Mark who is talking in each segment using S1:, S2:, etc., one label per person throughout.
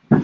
S1: Good.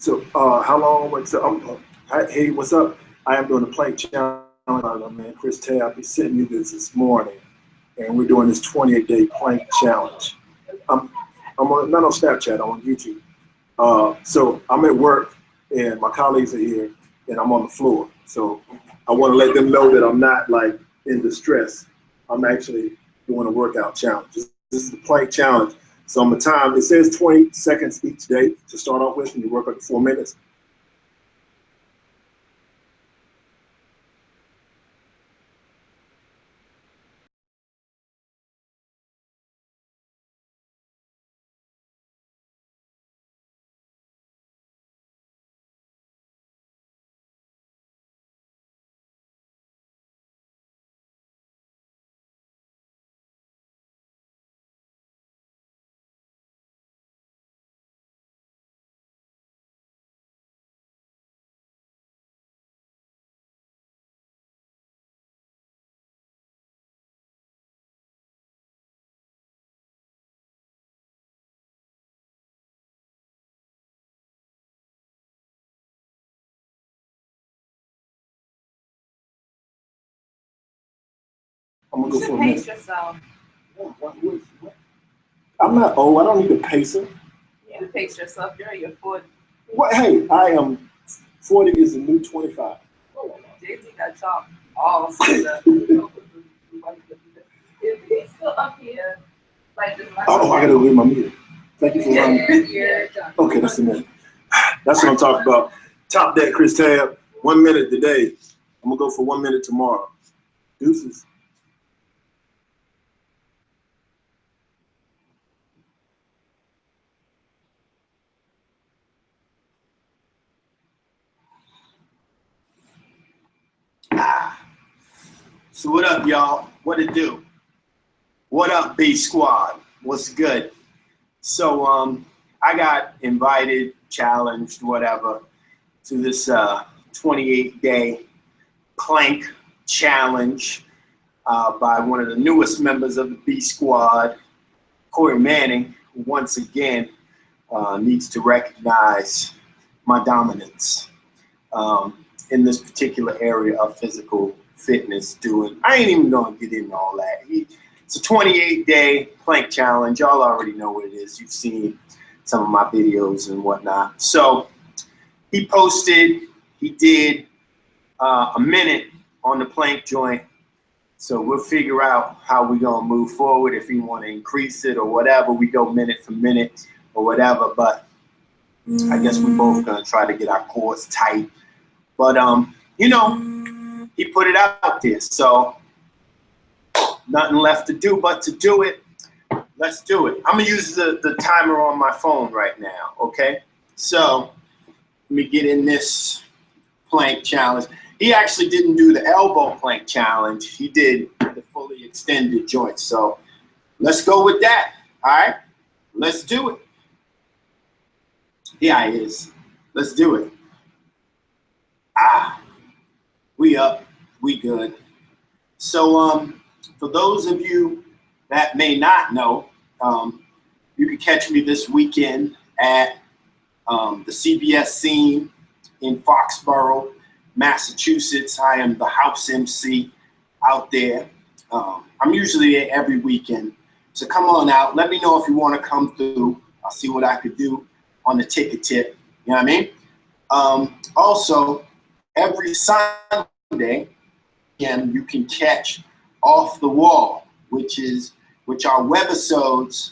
S1: So, how long? Hey, what's up? I am doing a plank challenge. Man, Chris Tab, he sent me this morning, and we're doing this 28-day plank challenge. I'm not on Snapchat. I'm on YouTube. So I'm at work, and my colleagues are here, and I'm on the floor. So I want to let them know that I'm not like in distress. I'm actually doing a workout challenge. This is the plank challenge. So on the time, it says 20 seconds each day to start off with, and you work up to 4 minutes. I'm gonna go for a minute.
S2: Pace yourself.
S1: What? I'm not old. I don't need a pacer.
S2: You pace yourself. You're in your 40s.
S1: What? Hey, I am 40 is the new 25.
S2: Jay-Z got chopped all set up. If he's still up here, like this.
S1: Oh, I gotta read my meter. Thank you for reminding. Okay, that's a minute. That's what I'm talking about. Top deck, Chris Tab. 1 minute today. I'm gonna go for 1 minute tomorrow. Deuces.
S3: So what up, y'all? What it do? What up, B Squad? What's good? So I got invited, challenged, whatever, to this 28-day plank challenge by one of the newest members of the B Squad, Corey Manning, who once again needs to recognize my dominance. in this particular area of physical fitness doing. I ain't even gonna get into all that. It's a 28-day plank challenge. Y'all already know what it is. You've seen some of my videos and whatnot. So he posted, he did a minute on the plank joint. So we'll figure out how we're gonna move forward. If we want to increase it or whatever, we go minute for minute or whatever. But I guess we both gonna try to get our cores tight. But you know, he put it out there. So nothing left to do but to do it. Let's do it. I'm gonna use the timer on my phone right now, okay? So let me get in this plank challenge. He actually didn't do the elbow plank challenge. He did the fully extended joint. So let's go with that, all right? Let's do it. Yeah, he is. Let's do it. We up, we good. So for those of you that may not know, you can catch me this weekend at the CBS Scene in Foxborough, Massachusetts. I am the house MC out there. I'm usually there every weekend. So come on out. Let me know if you want to come through. I'll see what I could do on the ticket tip. You know what I mean? Also, every Sunday, you can catch Off the Wall, which are webisodes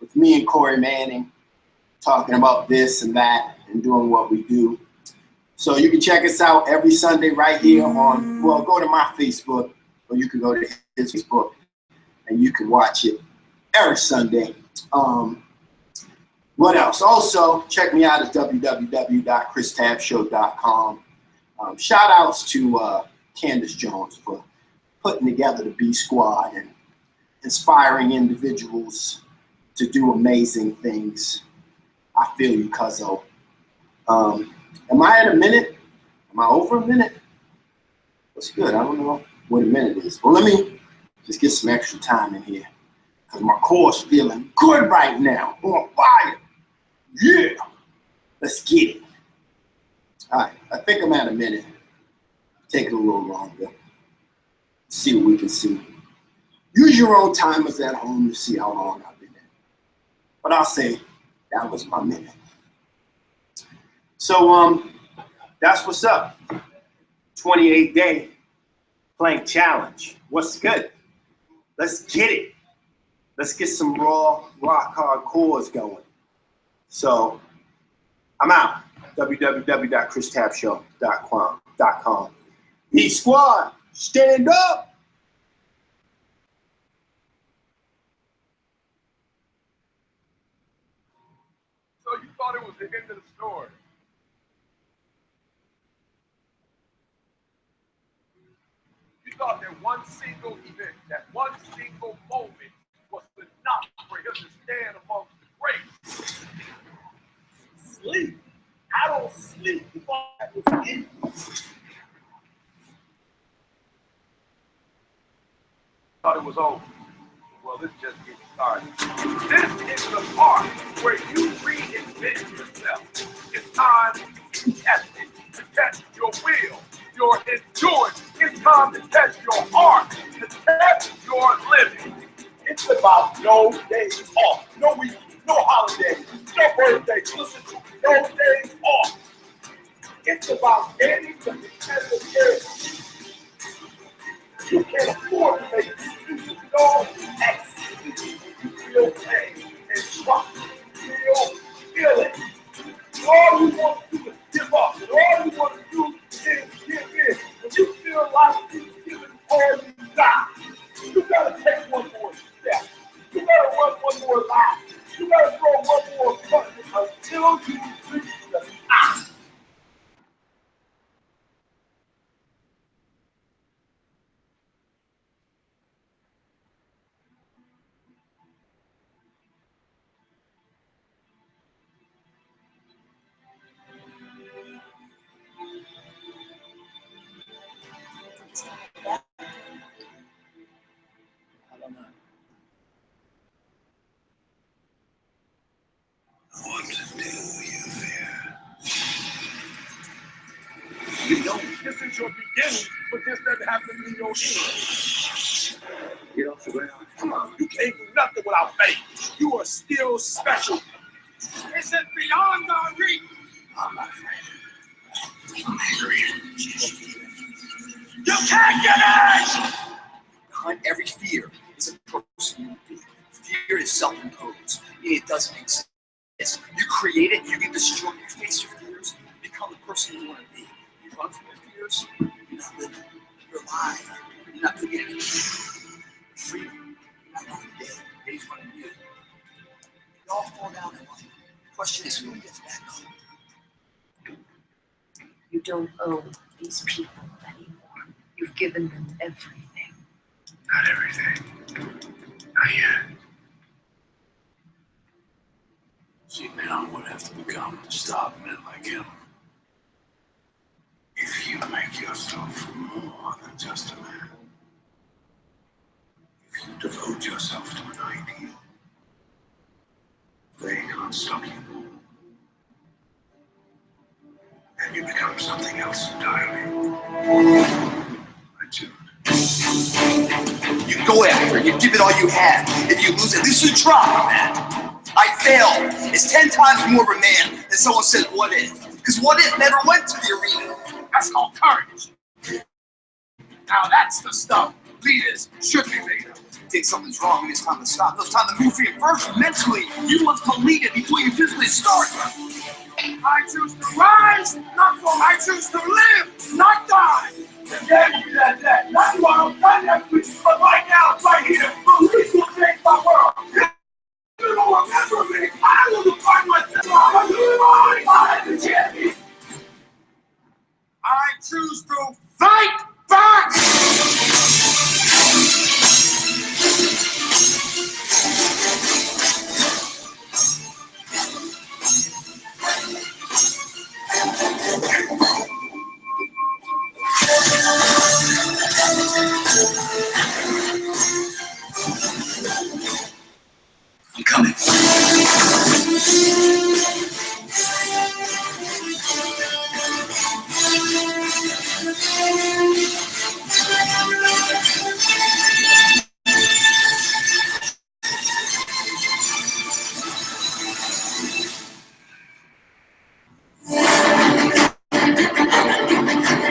S3: with me and Corey Manning talking about this and that and doing what we do. So you can check us out every Sunday right here on, well, go to my Facebook, or you can go to his Facebook and you can watch it every Sunday. What else? Also, check me out at www.christabshow.com. Shout outs to Candace Jones for putting together the B Squad and inspiring individuals to do amazing things. I feel you, cuzzo. Am I at a minute? Am I over a minute? That's good. I don't know what a minute is. Well, let me just get some extra time in here because my core's feeling good right now. On fire. Yeah. Let's get it. All right. I think I'm at a minute. Take it a little longer. See what we can see. Use your own timers at home to see how long I've been in. But I'll say that was my minute. So that's what's up. 28-day plank challenge. What's good? Let's get it. Let's get some raw, rock hard cores going. So I'm out. www.christabshow.com. B Squad, stand up.
S4: So you thought it was the end of the story. You thought that one single event, that one single moment was enough for him to stand amongst the greats. Sleep. I don't sleep. You thought that was it. Thought it was over. Well, it's just getting started. This is the part where you reinvent yourself. It's time to test it, to test your will, your endurance. It's time to test your heart, to test your living. It's about no days off, no weekends, no holidays, no birthdays. Listen, no days off. It's about getting the competitive area. You can't afford to make excuses. No excuses. You feel pain and trust. Feel it. All you want to do is give up. And all you want to do is give in. When you feel like you've given all you got, you gotta take one more step. You gotta run one more lap. You gotta throw one more punch until you reach the top.
S5: What do you fear?
S4: this is your beginning, but this doesn't have to be your end.
S5: Get off the ground.
S4: Come on, you can't do nothing without faith. You are still special. It's beyond our reach.
S5: I'm not afraid. I'm angry.
S4: You can't get it!
S5: Behind every fear is a person you be. Fear is self-imposed, meaning it doesn't exist. You create it, you get destroyed, you face your fears, you become the person you want to be. You run from your fears, you're not living. You're alive. You're not living it. Freedom. You're not running dead. Days running you. We all fall down in life. The question is who gets back up.
S6: You don't owe these people anymore. You've given them everything.
S5: Not everything. Not yet. See, now what have to become to stop men like him. If you make yourself more than just a man, if you devote yourself to an ideal, they can't stop you. And you become something else entirely. I choose. You go after it, you give it all you have. If you lose it, at least you try, man. I failed. It's 10 times more of a man than someone said, what if? Because what if never went to the arena.
S4: That's called courage. Now that's the stuff leaders should be made of.
S5: You think something's wrong and it's time to stop. It's time to move for you first. Mentally, you must believe it before you physically start.
S4: I choose to rise, not fall. I choose to live, not die. And then you said that. That's why I'm done next week. But right now, right here, police will change my world. You don't remember me. I will define myself. I am the champion. I choose to fight back.
S5: I'm coming.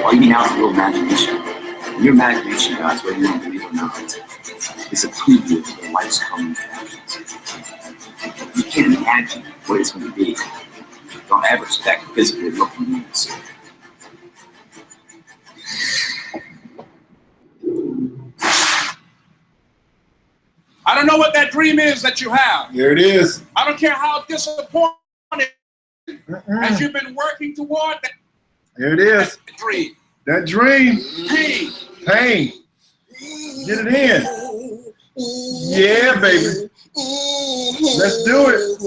S5: All you need now is a little imagination. And your imagination, guys, whether you believe it or not, is a preview of what life's coming to. You can't imagine what it's going to be. Don't ever expect physically what you need to see.
S4: I don't know what that dream is that you have.
S1: There it is.
S4: I don't care how disappointed as you've been working toward that
S1: There it is.
S4: dream.
S1: That dream.
S4: Pain.
S1: Pain. Get it in. Yeah, baby. Let's do it.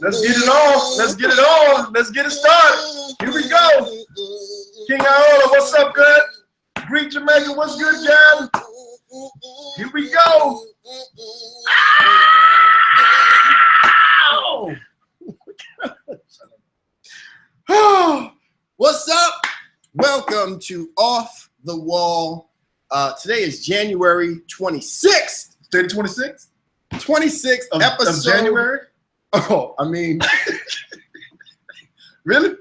S1: Let's get it on. Let's get it on. Let's get it started. Here we go. King Iola, what's up, good? Greek Jamaica, what's good, guys? Here we go.
S7: Ow! What's up? Welcome to Off the Wall. Today is January 26th.
S1: 26th?
S7: 26th episode.
S1: Of January?
S7: Oh, I mean,
S1: Really?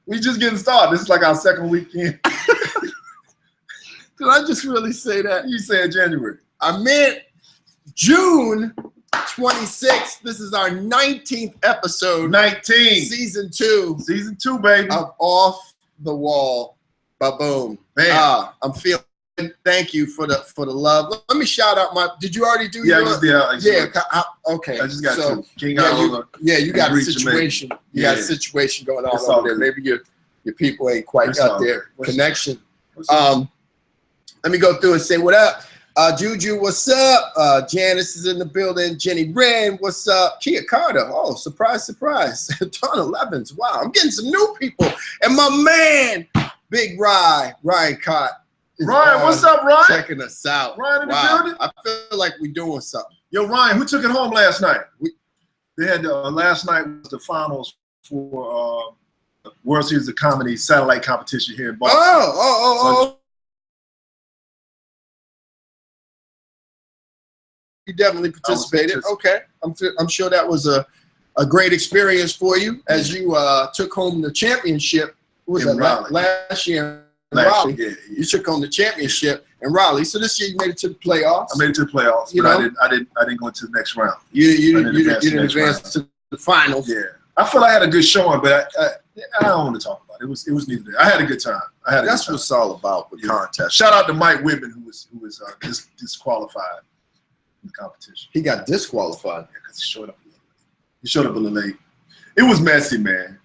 S1: we just getting started. This is like our second weekend.
S7: did I just really say that?
S1: You said January.
S7: I meant June 26th. This is our 19th episode.
S1: 19.
S7: Season 2
S1: Season 2, baby.
S7: of Off the Wall. Ba-boom.
S1: Man.
S7: I'm feeling. Thank you for the love. Let me shout out my. Did you already do?
S1: Yeah,
S7: your,
S1: I just did.
S7: Okay.
S1: I just got
S7: so,
S1: two. King
S7: yeah,
S1: Iola.
S7: you got a
S1: Greek
S7: situation.
S1: Jamaica.
S7: You got a
S1: Yeah.
S7: situation going on
S1: It's all
S7: over there.
S1: good.
S7: Maybe your people ain't quite
S1: It's
S7: got
S1: all
S7: their
S1: good. What's
S7: connection.
S1: What's up?
S7: Let me go through and say what up. Juju, what's up? Janice is in the building. Jenny Wren, what's up? Kia Carter, oh, surprise, surprise. Donna Levins, wow, I'm getting some new people. And my man, Big Ryan Cott.
S1: Ryan, what's up, Ryan?
S7: Checking us out.
S1: Ryan in the
S7: Wow,
S1: building?
S7: I feel like we're doing something.
S1: Yo, Ryan, who took it home last night? They had last night was the finals for World Series of Comedy satellite competition here in Boston.
S7: Oh. You definitely participated. Okay, I'm sure that was a great experience for you as you took home the championship. What was that last year in Raleigh?
S1: Yeah.
S7: You took home the championship in Raleigh. So this year you made it to the playoffs.
S1: I made it to the playoffs, but I didn't go into the next round.
S7: You didn't advance to the finals.
S1: Yeah, I feel I had a good showing, but I don't want to talk about it. It was neither. I had a good time.
S7: That's what it's all about with contests.
S1: Shout out to Mike Whitman who was disqualified in the competition.
S7: He got disqualified
S1: because he showed up a little late. He showed up a little late. It was messy, man.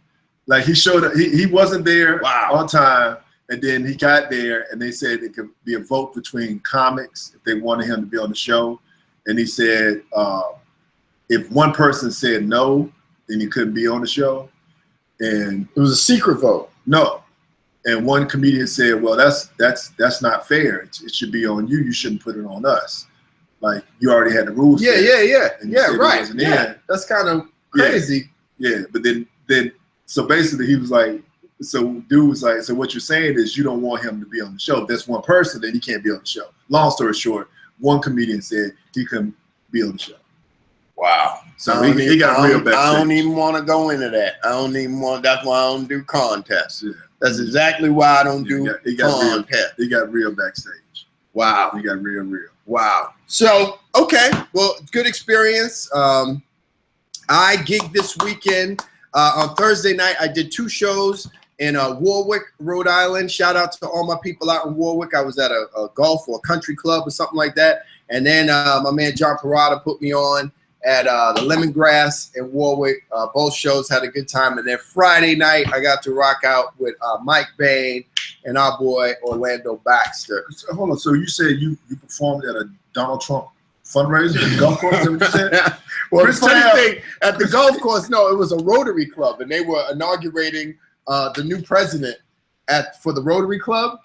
S1: Like he showed up, he wasn't there on time, and then he got there, and they said it could be a vote between comics if they wanted him to be on the show, and he said if one person said no, then he couldn't be on the show, and
S7: it was a secret vote.
S1: No, and one comedian said, "Well, that's not fair. It should be on you. You shouldn't put it on us. Like you already had the rules."
S7: Yeah, right.
S1: Yeah,
S7: that's kind of crazy.
S1: Yeah, but then so basically he was like, so dude was like, so what you're saying is you don't want him to be on the show. If there's one person, then he can't be on the show. Long story short, one comedian said he couldn't be on the show.
S7: Wow.
S1: So he got real backstage.
S7: I don't even want to go into that. That's why I don't do contests. Yeah. That's exactly why I don't do contests.
S1: He got real backstage.
S7: Wow.
S1: He got real.
S7: Wow. So, okay. Well, good experience. I gigged this weekend. On Thursday night, I did 2 shows in Warwick, Rhode Island. Shout out to all my people out in Warwick. I was at a golf or a country club or something like that. And then my man John Parada put me on at the Lemongrass in Warwick. Both shows had a good time. And then Friday night, I got to rock out with Mike Bain and our boy Orlando Baxter.
S1: So, hold on. So you said you performed at a Donald Trump fundraiser at the golf course? Is that what you said?
S7: Well, the funny thing, at the golf course, no, it was a Rotary Club, and they were inaugurating the new president for the Rotary Club.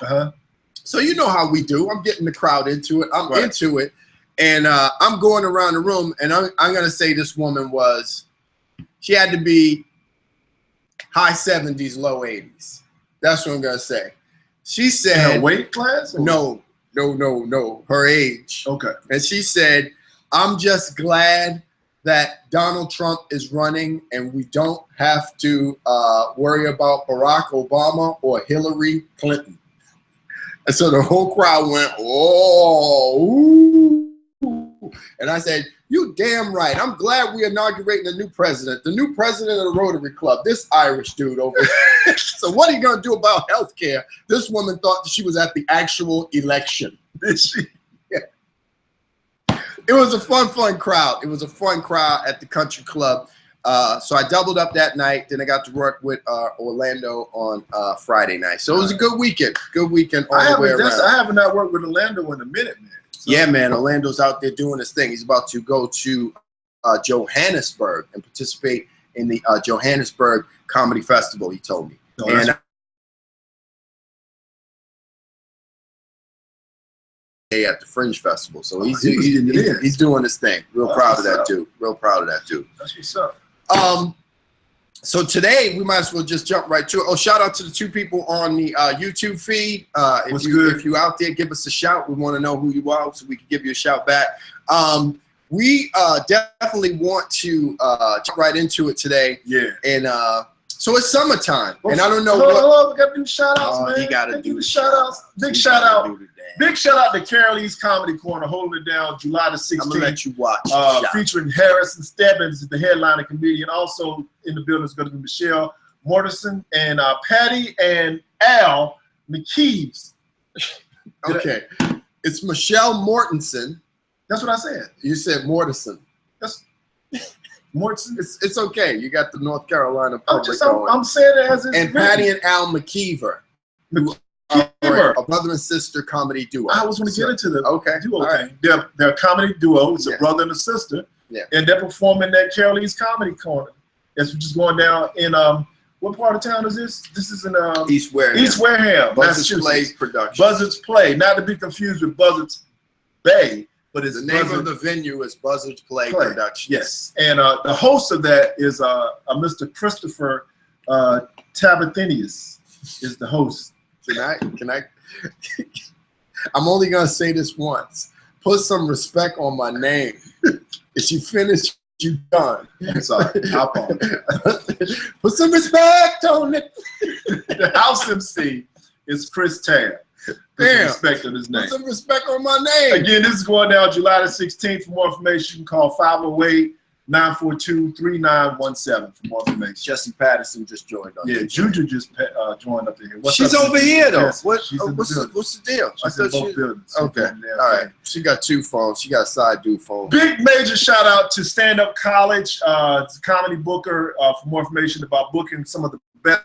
S7: So you know how we do. I'm getting the crowd into it. I'm into it. And I'm going around the room, and I'm going to say this woman she had to be high 70s, low 80s. That's what I'm going to say. She said.
S1: In her weight class? Or?
S7: No. Her age.
S1: Okay.
S7: And she said, I'm just glad that Donald Trump is running and we don't have to worry about Barack Obama or Hillary Clinton. And so the whole crowd went, oh, ooh. And I said, you damn right. I'm glad we're inaugurating a new president. The new president of the Rotary Club, this Irish dude over there. So what are you going to do about health care? This woman thought she was at the actual election. Did she? Yeah. It was a fun crowd. It was a fun crowd at the country club. So I doubled up that night. Then I got to work with Orlando on Friday night. So it was a good weekend. Good weekend all the way around.
S1: I haven't not worked with Orlando in a minute, man. So.
S7: Yeah, man. Orlando's out there doing his thing. He's about to go to Johannesburg and participate in the Johannesburg Comedy Festival, he told me.
S1: No,
S7: and at the Fringe Festival. So he's doing his thing. Real proud of that dude. Real proud of that dude.
S1: That's what's up.
S7: So today we might as well just jump right to it. Oh, shout out to the 2 people on the YouTube feed. If you out there, give us a shout. We want to know who you are so we can give you a shout back. We definitely want to jump right into it today.
S1: Yeah.
S7: And so it's summertime, and I don't know
S1: we got to do shout outs, man.
S7: You got to do
S1: the shout outs. Big shout out. Big shout out to Carol's Comedy Corner holding it down July the 16th.
S7: I'm going to let you watch.
S1: Featuring Harrison Stebbins as the headliner comedian. Also in the building is going to be Michelle Mortensen and Patty and Al McKeeves.
S7: Okay. It's Michelle Mortensen.
S1: That's what I said.
S7: You said Mortensen.
S1: That's Mortensen.
S7: It's okay. You got the North Carolina public
S1: I'm saying it as it's
S7: and Patty and Al McKeever. A brother and sister comedy duo.
S1: I was going to get into the duo
S7: thing.
S1: They're a comedy duo. It's a brother and a sister.
S7: Yeah.
S1: And they're performing at Carol's Comedy Corner. It's just going down in what part of town is this? This is in
S7: East Wareham.
S1: East Wareham,
S7: Buzzards Play production.
S1: Buzzards Play, not to be confused with Buzzards Bay, but it's
S7: the name of the venue is Buzzards Play Production.
S1: Yes, and the host of that is Mr. Christopher Tabathinius is the host.
S7: Can I? I'm only gonna say this once. Put some respect on my name. If you finish, you done.
S1: I'm sorry. I apologize.
S7: Put some respect on it.
S1: The house MC is Chris Tab. Put some respect on his name.
S7: Put some respect on my name.
S1: Again, this is going down July the 16th. For more information, you can call 508-942-3917 for more information.
S7: Jesse Patterson just joined us.
S1: Yeah, Juju just joined up in here. What's
S7: She's
S1: up,
S7: over
S1: Juju?
S7: here though.
S1: Yes,
S7: What's
S1: she's in the building.
S7: the deal?
S1: She's in both buildings.
S7: Okay. All right. She got two phones. She got a side dude phone.
S1: Big major shout out to Stand Up College, it's a comedy booker. For more information about booking some of the best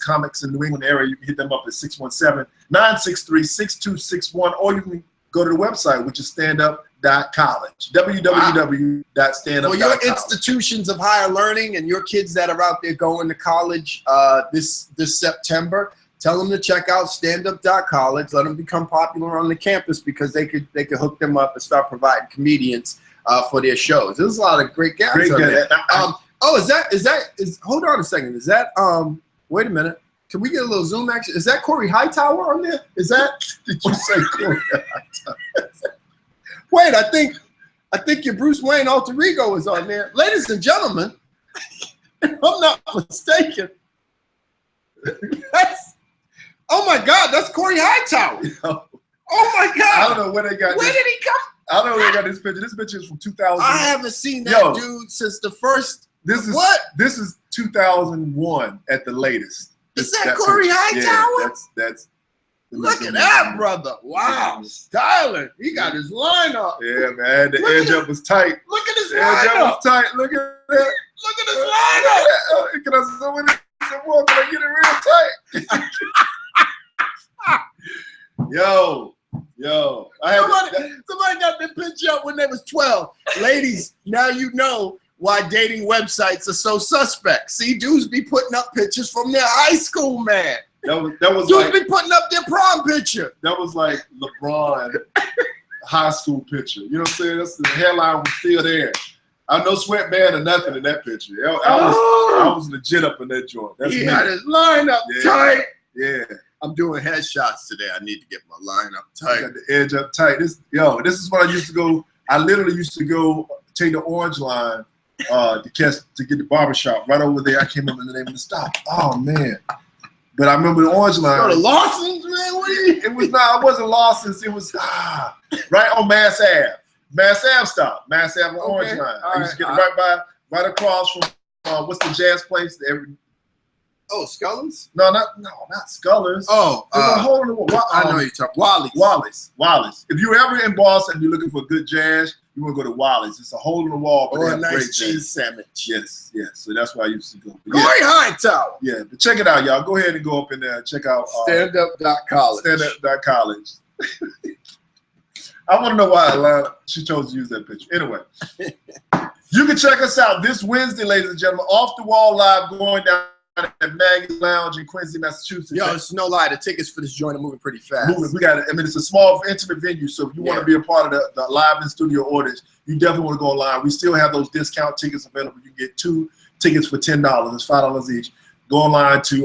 S1: comics in the New England area, you can hit them up at 617-963-6261, or you can go to the website, which is standup.college. www.standup.college.
S7: For your institutions of higher learning and your kids that are out there going to college this September, tell them to check out standup.college. Let them become popular on the campus, because they could hook them up and start providing comedians for their shows. There's a lot of great guys on there. Hold on a second. Is that wait a minute. Can we get a little Zoom action? Is that Corey Hightower on there? Is that? Did you say Corey Hightower? Wait, I think your Bruce Wayne alter ego is on there. Ladies and gentlemen, if I'm not mistaken, oh my God, that's Corey Hightower. Oh my God.
S1: I don't know where they got
S7: Where
S1: this.
S7: did he come?
S1: I don't know where they got this picture. This picture is from 2000.
S7: I haven't seen that dude since the first.
S1: This is
S7: what?
S1: This is 2001 at the latest.
S7: Is that Corey Hightower?
S1: Yeah, that's
S7: Look at that, brother. Wow. Styling. He got his lineup.
S1: Yeah, man. The edge up was tight.
S7: Look at his
S1: The edge up
S7: lineup.
S1: was tight. Look at that.
S7: Look at his lineup.
S1: Can I zoom in some more? Can I get it real tight? Yo.
S7: Somebody got their picture up when they was 12. Ladies, now you know why dating websites are so suspect. See, dudes be putting up pictures from their high school, man.
S1: That was
S7: Dudes
S1: like,
S7: be putting up their prom picture.
S1: that was like LeBron high school picture. You know what I'm saying? That's, the hairline was still there. I'm no sweatband or nothing in that picture. I was legit up in that joint. That's
S7: He
S1: me.
S7: had his lineup tight.
S1: Yeah.
S7: I'm doing headshots today. I need to get my lineup tight.
S1: Got the edge up tight. This is what I used to go. I literally used to go take the orange line to get the barbershop right over there. I came up with the name of the stop. Oh man. But I remember the orange line.
S7: Go to Lawson's, man.
S1: It wasn't Lawson's. It was right on Mass Ave. Mass Ave stop. Mass Ave on Orange Line. I used to get right across from what's the jazz place?
S7: Scullers?
S1: No, not Scullers.
S7: Oh,
S1: There's a hole in the wall.
S7: I know you're talking. Wally's.
S1: If you're ever in Boston and you're looking for good jazz, you want to go to Wally's. It's a hole in the wall, but
S7: Or
S1: they
S7: a
S1: have great
S7: nice cheese
S1: jazz.
S7: sandwich.
S1: Yes. So that's why I used to go. But
S7: Corey Hightower.
S1: yeah, but check it out, y'all. Go ahead and go up in there and check out
S7: Standup.college.
S1: Standup.college. I want to know why she chose to use that picture. Anyway, you can check us out this Wednesday, ladies and gentlemen, Off the Wall Live, going down at Maggie's Lounge in Quincy, Massachusetts.
S7: Yo, it's no lie. The tickets for this joint are moving pretty fast.
S1: We got it. I mean, it's a small, intimate venue, so if you want to be a part of the live in studio audience, you definitely want to go online. We still have those discount tickets available. You can get 2 tickets for $10. It's $5 each. Go online to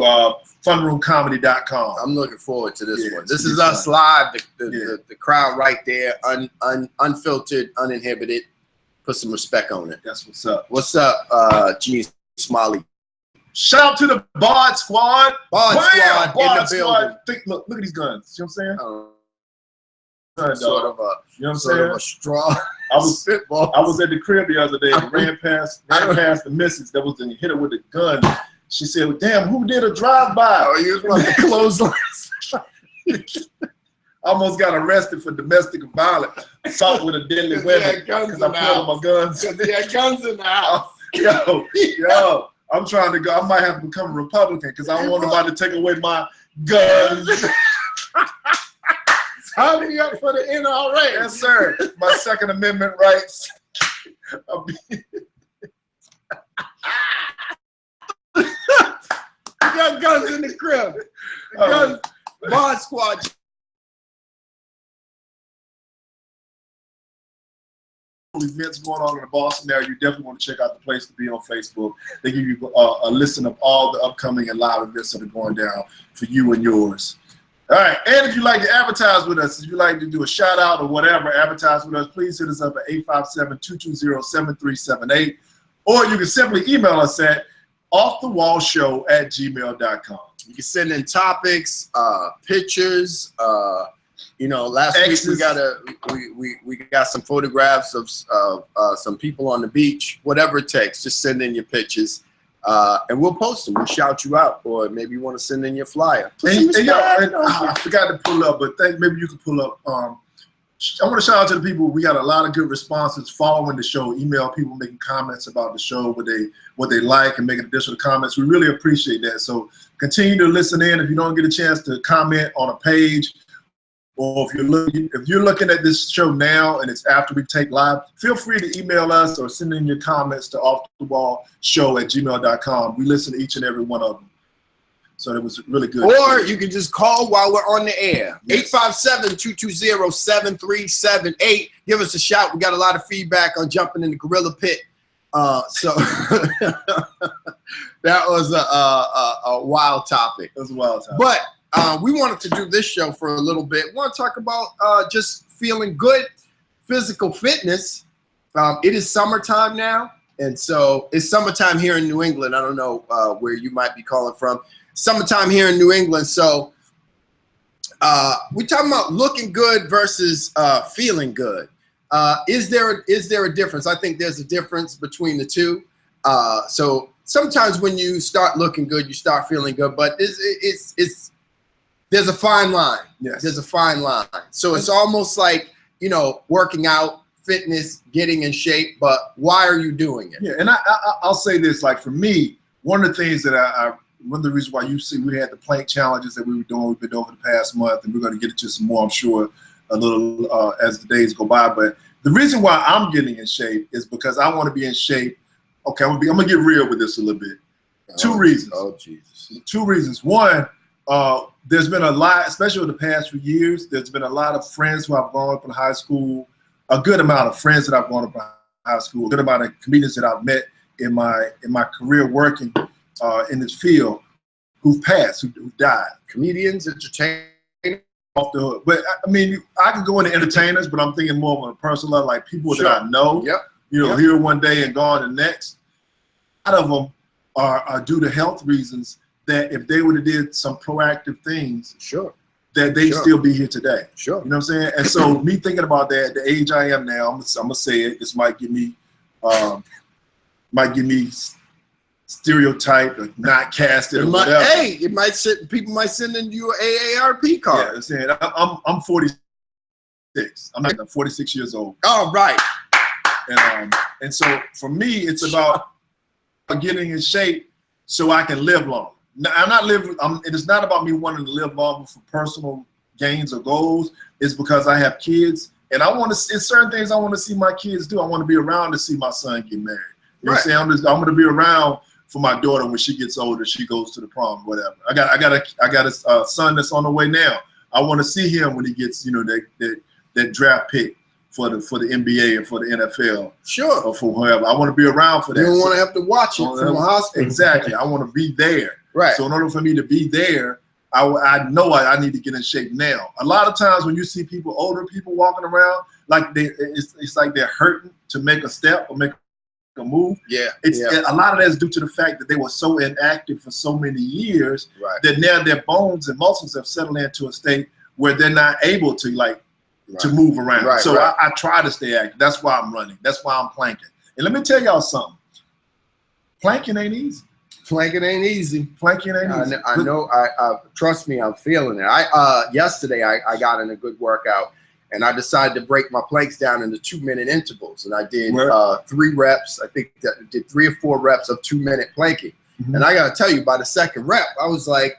S1: funroomcomedy.com.
S7: I'm looking forward to this one. This is us live. The crowd right there, unfiltered, uninhibited. Put some respect on it.
S1: That's what's up.
S7: What's up, Gene Smiley?
S1: Shout out to the Bard Squad.
S7: Bard Squad in the building.
S1: Look at these guns. You know what I'm saying?
S7: Sort of a straw.
S1: I was at the crib the other day and ran past the missus that was hit her with a gun. She said, well, damn, who did a drive-by?
S7: Oh, you was about to close
S1: Almost got arrested for domestic violence, assault with a deadly weapon because I pulled my guns.
S7: Because he had guns in the house.
S1: Yo, I'm trying to go. I might have to become a Republican because I don't want nobody to take away my guns.
S7: Sign me up for the NRA.
S1: Yes, sir. My Second Amendment rights.
S7: You got guns in the crib. Guns, Bond Squad.
S1: events going on in the Boston area, you definitely want to check out the Place to Be on Facebook. They give you a list of all the upcoming and live events that are going down for you and yours. All right, and if you'd like to advertise with us, if you'd like to do a shout out or whatever, advertise with us, please hit us up at 857-220-7378, or you can simply email us at offthewallshow@gmail.com.
S7: You can send in topics, pictures. You know, last week we got some photographs of some people on the beach. Whatever it takes, just send in your pictures. And we'll post them. We'll shout you out, or maybe you want to send in your flyer.
S1: I forgot to pull up, but maybe you can pull up. I want to shout out to the people. We got a lot of good responses following the show. Email people making comments about the show, what they like, and making additional comments. We really appreciate that. continue to listen in. If you don't get a chance to comment on a page, or if you're looking at this show now and it's after we take live, feel free to email us or send in your comments to offthewallshow@gmail.com. We listen to each and every one of them. So it was really good.
S7: Or you can just call while we're on the air. Yes. 857-220-7378. Give us a shout. We got a lot of feedback on jumping in the gorilla pit. So that was a wild topic.
S1: It was a wild topic.
S7: But we wanted to do this show for a little bit. We want to talk about just feeling good, physical fitness. It is summertime now. And so it's summertime here in New England. I don't know where you might be calling from. Summertime here in New England. So we're talking about looking good versus feeling good. Is there a difference? I think there's a difference between the two. So sometimes when you start looking good, you start feeling good, but it's there's a fine line.
S1: Yes.
S7: There's a fine line. So it's almost like, you know, working out, fitness, getting in shape, but why are you doing it?
S1: Yeah, and I'll say this, like for me, one of the things that one of the reasons why you see we had the plank challenges that we've been doing for the past month, and we're going to get into some more, I'm sure, a little as the days go by. But the reason why I'm getting in shape is because I want to be in shape. Okay, I'm gonna get real with this a little bit. Two reasons.
S7: Oh, Jesus.
S1: Two reasons. One, there's been a lot, especially over the past few years, there's been a lot of friends who I've grown up in high school, a good amount of friends that I've grown up in high school, a good amount of comedians that I've met in my career working in this field who've passed, who've died.
S7: Comedians, entertainers.
S1: Off the hook. But I mean, I could go into entertainers, but I'm thinking more on a personal level, like people that I know, here one day and gone the next. A lot of them are due to health reasons that if they would have did some proactive things, that they'd still be here today.
S7: Sure.
S1: You know what I'm saying? And so me thinking about that, the age I am now, I'm gonna say it, this might give me stereotype or not casted or whatever.
S7: Hey, people might send in you an AARP card.
S1: Yeah, I'm saying I'm 46. I'm 46 years old.
S7: All right.
S1: And so for me, it's about getting in shape so I can live long. Now, it is not about me wanting to live longer for personal gains or goals. It's because I have kids, and it's certain things I want to see my kids do. I want to be around to see my son get married. You know what I'm saying? I'm going to be around for my daughter when she gets older. She goes to the prom, whatever. I got a son that's on the way now. I want to see him when he gets, that draft pick for the NBA and for the NFL.
S7: Sure.
S1: Or for whoever. I want to be around for that.
S7: You don't want to have to watch it from a hospital.
S1: Exactly. I want to be there.
S7: Right.
S1: So in order for me to be there, I know I need to get in shape now. A lot of times when you see older people walking around, like it's like they're hurting to make a step or make a move.
S7: Yeah.
S1: A lot of that is due to the fact that they were so inactive for so many years that now their bones and muscles have settled into a state where they're not able to to move around.
S7: Right,
S1: so I try to stay active. That's why I'm running. That's why I'm planking. And let me tell y'all something. Planking ain't easy.
S7: Planking ain't easy.
S1: Planking ain't easy.
S7: I know. Trust me, I'm feeling it. Yesterday I got in a good workout, and I decided to break my planks down into 2-minute intervals, and I did 3 reps. I think that did 3 or 4 reps of 2-minute planking. Mm-hmm. And I got to tell you, by the second rep, I was like,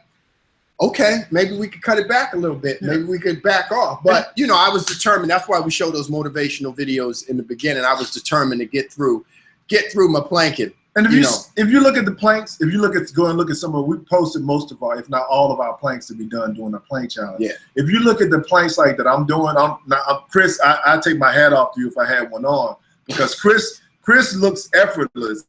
S7: okay, maybe we could cut it back a little bit. Maybe we could back off. But, I was determined. That's why we show those motivational videos in the beginning. I was determined to get through my planking.
S1: And if you look at the planks, go and look at some of, we posted most of our, if not all of our planks to be done during the plank challenge.
S7: Yeah. If
S1: you look at the planks like that I'm doing, Chris, I take my hat off to you if I had one on, because Chris looks effortless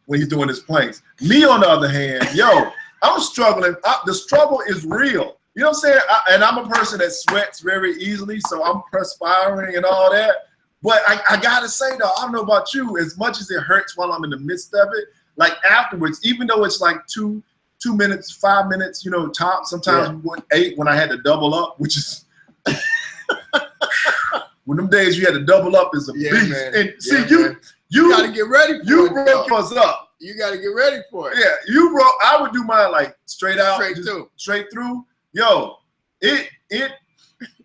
S1: when he's doing his planks. Me, on the other hand, yo, I'm struggling. The struggle is real. You know what I'm saying? And I'm a person that sweats very easily, so I'm perspiring and all that. But I gotta say though, I don't know about you, as much as it hurts while I'm in the midst of it, like afterwards, even though it's like 2 minutes, 5 minutes, you know, top, sometimes 8 when I had to double up, which is when them days you had to double up is a beast.
S7: Man.
S1: And see,
S7: man. You gotta get ready for
S1: you
S7: it.
S1: broke yours up.
S7: You gotta get ready for it.
S1: Yeah, you broke. I would do mine like straight out,
S7: Straight through.
S1: Yo, it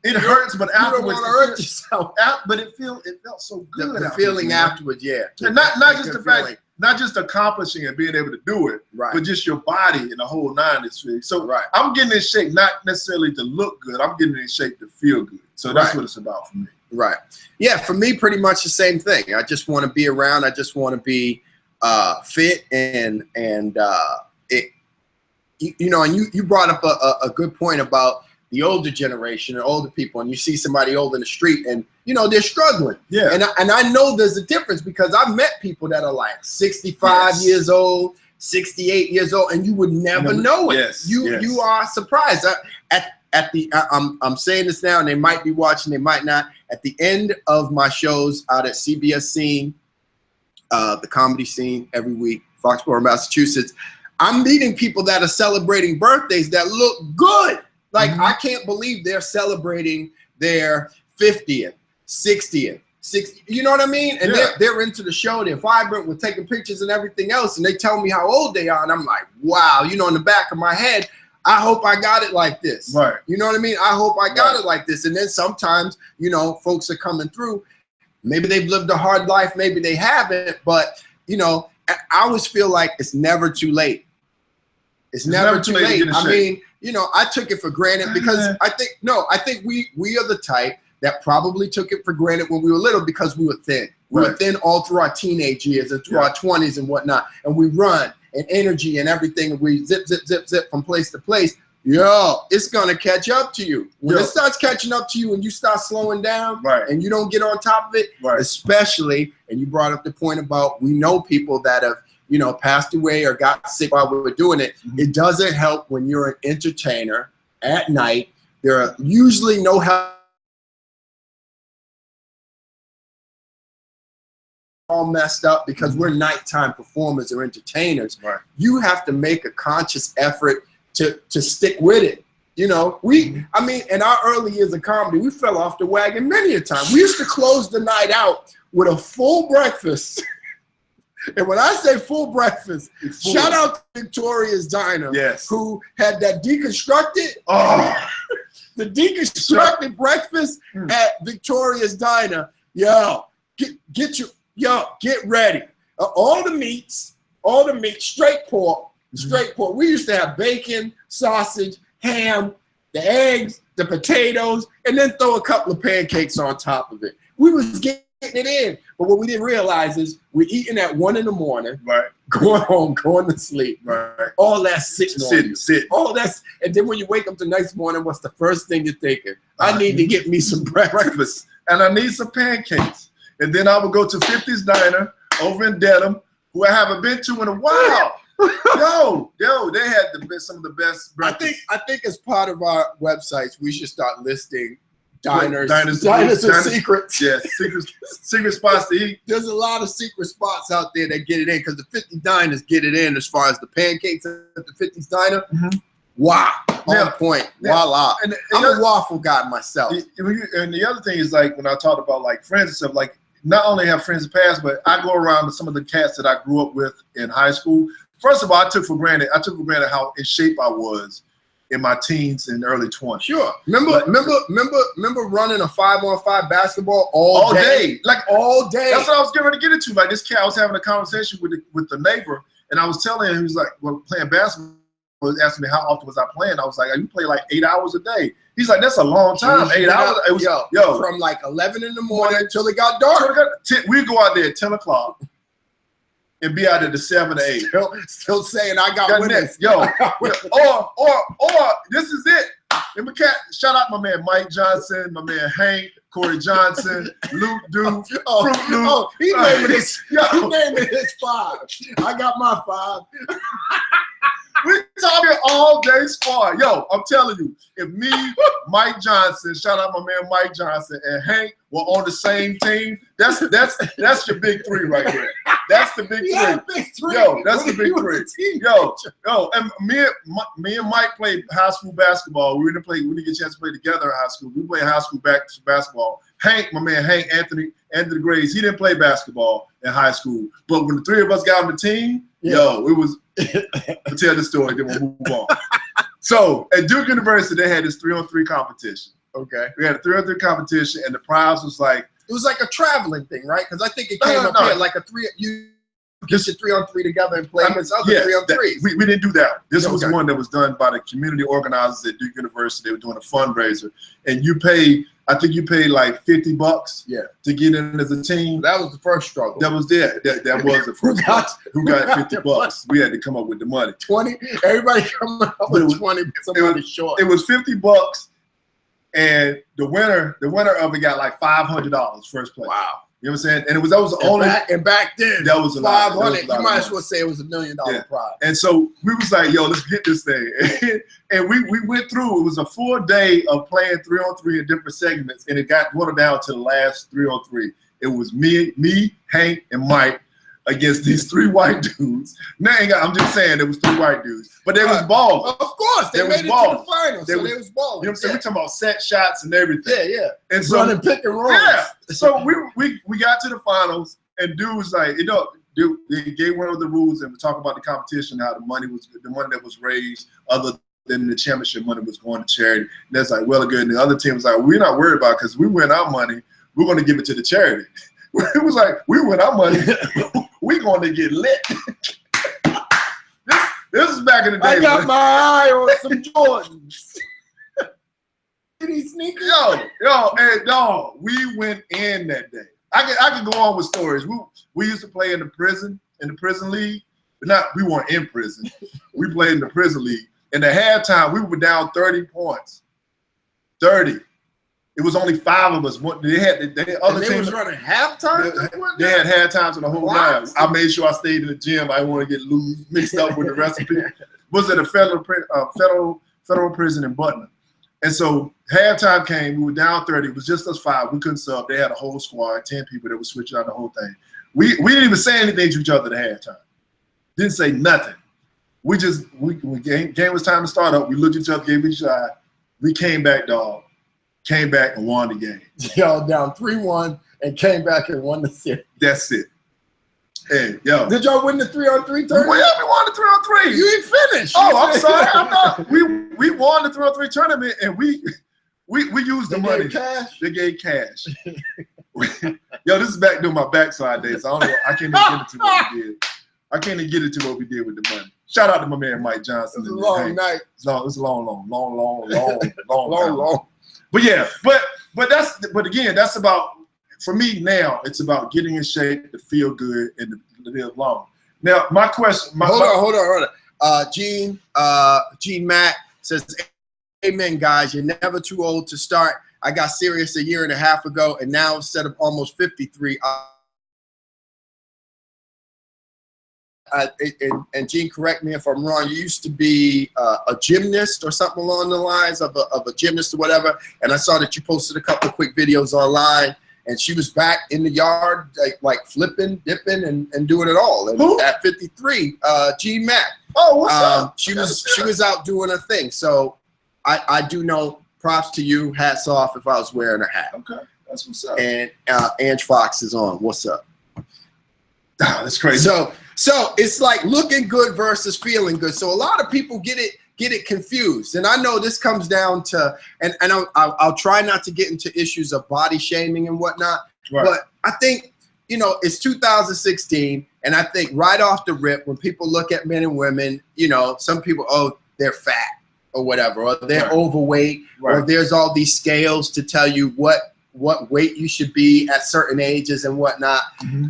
S1: hurts, but afterwards,
S7: you don't want to hurt yourself.
S1: But it felt so good.
S7: The feeling afterwards, yeah.
S1: And not just the fact, not just accomplishing and being able to do it,
S7: right,
S1: but just your body and the whole nine is feeling. So I'm getting in shape not necessarily to look good. I'm getting in shape to feel good. So that's what it's about for me.
S7: Right. Yeah, for me, pretty much the same thing. I just want to be around. I just want to be fit and you know, and you brought up a good point about the older generation and older people, and you see somebody old in the street and, you know, they're struggling. Yeah. And I know there's a difference because I've met people that are like 65 years old, 68 years old, and you would never know it.
S1: Yes.
S7: You are surprised. I'm saying this now, and they might be watching, they might not. At the end of my shows out at CBS Scene, the comedy scene every week, Foxborough, Massachusetts, I'm meeting people that are celebrating birthdays that look good. Like, I can't believe they're celebrating their 50th, 60th, 60th, you know what I mean? And they're into the show, they're vibrant, we're taking pictures and everything else, and they tell me how old they are, and I'm like, wow, you know, in the back of my head, I hope I got it like this. Right. You know what I mean? I hope I got it like this. And then sometimes, you know, folks are coming through, maybe they've lived a hard life, maybe they haven't, but, you know, I always feel like it's never too late. It's never too late. I mean, you know, I took it for granted because I think we are the type that probably took it for granted when we were little because we were thin. We were thin all through our teenage years and through our 20s and whatnot. And we run and energy and everything. And we zip, zip, zip, zip from place to place. Yo, it's going to catch up to you. When it starts catching up to you and you start slowing down and you don't get on top of it, especially, and you brought up the point about we know people that have, you know, passed away or got sick while we were doing it. It doesn't help when you're an entertainer at night. There are usually no help. All messed up because we're nighttime performers or entertainers. You have to make a conscious effort to stick with it. You know, I mean, in our early years of comedy, we fell off the wagon many a time. We used to close the night out with a full breakfast. And when I say full breakfast, shout out to Victoria's Diner, who had that deconstructed, the deconstructed breakfast at Victoria's Diner. Yo, get ready. All the meats, straight pork. We used to have bacon, sausage, ham, the eggs, the potatoes, and then throw a couple of pancakes on top of it. We was getting it in. But what we didn't realize is we're eating at 1 in the morning, going home, going to sleep. All that sitting. All that's, and then when you wake up the next morning, what's the first thing you're thinking? I need to get me some breakfast. And I need some pancakes. And then I would go to 50's Diner over in Dedham, who I haven't been to in a while. Yo, they had some of the best breakfast. I think as part of our websites, we should start listing diners are secrets. Yes, secret spots to eat. There's a lot of secret spots out there that get it in because the 50 diners get it in as far as the pancakes at the 50's Diner. Wow, on point. Voila. And I'm a waffle guy myself. And the other thing is, like, when I talk about like friends and stuff, like not only have friends in the past, but I go around to some of the cats that I grew up with in high school. First of all, I took for granted how in shape I was in my teens and early 20s. Sure. Remember running a 5-on-5 basketball all day? Like all day. That's what I was getting ready to get into. Like this cat, I was having a conversation with the neighbor, and I was telling him, he was like, well, playing basketball. He was asking me how often was I playing. I was like, you play like 8 hours a day. He's like, that's a long time. 8 hours. It was, from like 11 in the morning until it got dark. We'd go out there at 10 o'clock. And be out there to 7 or 8. Still saying I got winners. Or this is it.
S1: And shout out my man Mike Johnson, my man Hank, Corey Johnson, Luke Duke, Fruit Loop.
S7: He naming his 5. I got my 5.
S1: We talking all day squad. Yo, I'm telling you, if me, Mike Johnson, shout out my man Mike Johnson, and Hank were on the same team, that's your big 3 right there. That's the big 3. Yo, that's the big 3. Yo, and me and Mike played high school basketball. We didn't get a chance to play together in high school. We played high school basketball. Hank, my man Hank, Anthony Graves, he didn't play basketball in high school. But when the 3 of us got on the team, yo, it was I'll tell the story, then we'll move on. So at Duke University, they had this 3-on-3 competition. Okay. We had a 3-on-3 competition, and the prize was like,
S7: it was like a traveling thing, right? Because I think it came up here like a 3. You get your 3-on-3 together and play against other 3-on-3s.
S1: We didn't do that. This was one that was done by the community organizers at Duke University. They were doing a fundraiser, and I think you paid like $50 to get in as a team.
S7: That was the first struggle.
S1: That was there. That was the first who got $50. We had to come up with the money.
S7: 20. Everybody coming up with 20. Somebody short.
S1: It was $50, and the winner of it got like $500 first place.
S7: Wow.
S1: You know what I'm saying? And that was the only.
S7: And back then,
S1: that was a lot.
S7: 500. You might as well say it was $1 million prize.
S1: And so we was like, yo, let's get this thing. And we went through. It was a full day of playing 3-on-3 in different segments, and it got watered down to the last 3-on-3. It was me, Hank, and Mike against these 3 white dudes. Now, I'm just saying there was 3 white dudes, but they was balling.
S7: Of course, they made it to the finals. They was balling.
S1: You know what I'm saying? We're talking about set shots and everything.
S7: Yeah.
S1: And so
S7: running pick and roll.
S1: Yeah. So we got to the finals, and dude was like, dude, they gave one of the rules, and we talk about the competition, how the money that was raised, other than the championship money, was going to charity. And that's like, well, good. And the other team was like, we're not worried about it because we win our money, we're going to give it to the charity. It was like, we win our money, we're going to get lit. This is back in the day.
S7: I got my eye on some Jordans. These sneakers?
S1: Yo, we went in that day. I could go on with stories. We used to play in the prison league. But we weren't in prison. We played in the prison league. And at halftime, we were down 30 points. 30. It was only 5 of us. They had other teams
S7: was running halftime.
S1: They had halftimes in the whole night. I made sure I stayed in the gym. I didn't want to get mixed up with the recipe. Was at a federal prison in Butner. And so halftime came. We were down 30. It was just us 5. We couldn't sub. They had a whole squad, 10 people that were switching out the whole thing. We didn't even say anything to each other at halftime. Didn't say nothing. When game was time to start up, we looked at each other, gave each eye. We came back, dog. Came back and won the game.
S7: Y'all down 3-1 and came back and won the series.
S1: That's it. Hey, yo.
S7: Did y'all win the 3-on-3 tournament?
S1: We won the 3-on-3.
S7: You ain't finished.
S1: Oh, I'm sorry. I'm not. We won the 3-on-3 tournament, and we used the money. They gave cash. Yo, this is back during my backside days. So I can't even get into what we did. I can't even get into what we did with the money. Shout out to my man Mike Johnson.
S7: It was a long night.
S1: It's long. But yeah, but again, that's about, for me now, it's about getting in shape to feel good and to live long. Now, my question.
S7: Hold on. Gene Mack says, amen, guys. You're never too old to start. I got serious 1.5 years ago, and now instead of almost 53, and Gene, correct me if I'm wrong, you used to be a gymnast or something along the lines of a gymnast or whatever, and I saw that you posted a couple of quick videos online, and she was back in the yard like flipping, dipping, and doing it all. And
S1: who?
S7: At 53, Gene Mack.
S1: Oh, what's up?
S7: She was out doing her thing. So I do know, props to you, hats off if I was wearing a hat.
S1: Okay, that's what's up.
S7: And Ange Fox is on. What's up?
S1: Oh, that's crazy.
S7: So it's like looking good versus feeling good. So a lot of people get it confused. And I know this comes down to, and I'll try not to get into issues of body shaming and whatnot. Right. But I think, it's 2016. And I think right off the rip, when people look at men and women, some people, oh, they're fat or whatever, or they're overweight, or there's all these scales to tell you what weight you should be at certain ages and whatnot. Mm-hmm.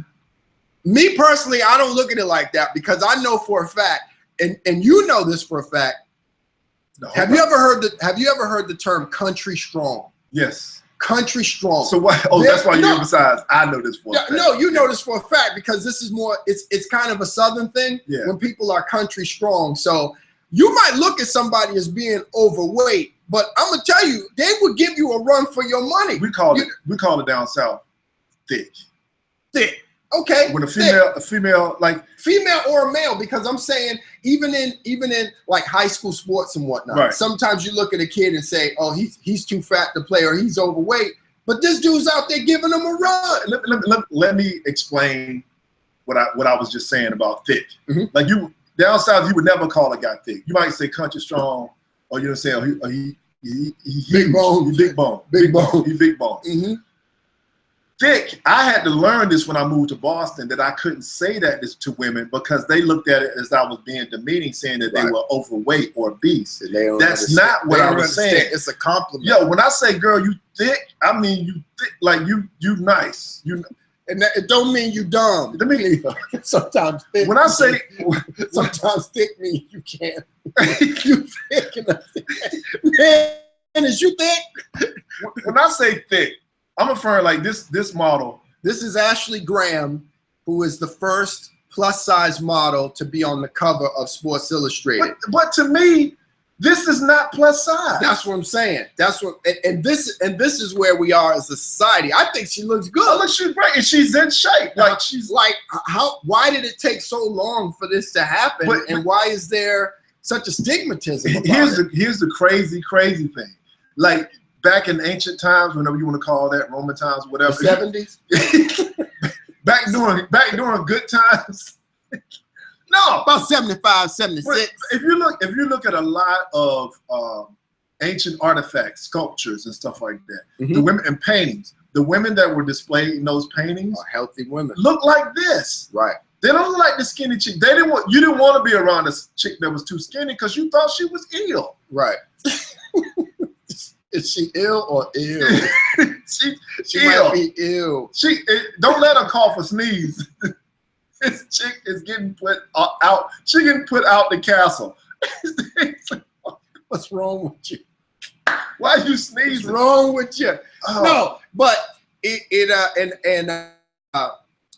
S7: Me personally, I don't look at it like that, because I know for a fact, and you know this for a fact, Have you ever heard the term country strong?
S1: Yes.
S7: Country strong.
S1: So what? Oh, that's why you emphasize. I know this for a fact.
S7: No, you know this for a fact because this is more. It's kind of a Southern thing.
S1: Yeah.
S7: When people are country strong, so you might look at somebody as being overweight, but I'm gonna tell you, they would give you a run for your money.
S1: We call it down south thick.
S7: Thick. Okay.
S1: When a female like
S7: female or a male, because I'm saying even in like high school sports and whatnot,
S1: right.
S7: Sometimes you look at a kid and say, oh, he's too fat to play or he's overweight, but this dude's out there giving them a run.
S1: Let me explain what I was just saying about thick.
S7: Mm-hmm.
S1: Like you down south, you would never call a guy thick. You might say country strong, or you know what I'm saying, he
S7: big bone,
S1: he big bone,
S7: big bone,
S1: he big bone.
S7: Mm-hmm.
S1: Thick, I had to learn this when I moved to Boston, that I couldn't say that to women because they looked at it as I was being demeaning, saying that they were overweight or obese. That's not what I was saying.
S7: It's a compliment.
S1: Yo, when I say girl, you thick, I mean you thick, like you nice.
S7: And it don't mean you dumb.
S1: It mean
S7: sometimes thick.
S1: When I say
S7: sometimes thick means you can't. You thick enough. Man, is you thick?
S1: When I say thick, I'm referring like this model.
S7: This is Ashley Graham, who is the first plus size model to be on the cover of Sports Illustrated.
S1: But to me, this is not plus size.
S7: That's what I'm saying. That's what, and this is where we are as a society. I think she looks good.
S1: Oh, look, she's great, and she's in shape. Like she's
S7: like, why did it take so long for this to happen? And why is there such a stigmatism about
S1: here's the crazy thing. Like back in ancient times, whenever you want to call that, Roman times, whatever.
S7: The 70s?
S1: back during good times. No,
S7: about 75, 76.
S1: But if you look at a lot of ancient artifacts, sculptures, and stuff like that,
S7: Mm-hmm.
S1: the women and paintings, the women that were displayed in those paintings
S7: are healthy women.
S1: Look like this.
S7: Right.
S1: They don't look like the skinny chick. You didn't want to be around a chick that was too skinny because you thought she was ill.
S7: Right. Is she ill or ill? she
S1: ill.
S7: might be ill.
S1: Don't let her cough or sneeze. This chick is getting put out. She getting put out the castle.
S7: What's wrong with you?
S1: Why are you sneezing?
S7: What's wrong with you? No, but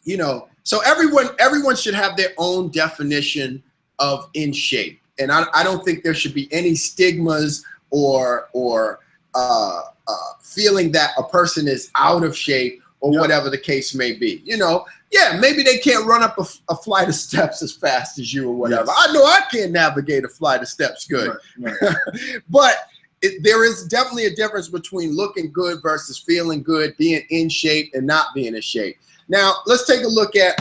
S7: you know, so everyone should have their own definition of in shape, and I don't think there should be any stigmas or feeling that a person is out of shape or whatever the case may be. You know, yeah, maybe they can't run up a flight of steps as fast as you or whatever.
S1: Yes.
S7: I know I can't navigate a flight of steps good.
S1: Right.
S7: But there is definitely a difference between looking good versus feeling good, being in shape and not being in shape. Now, let's take a look at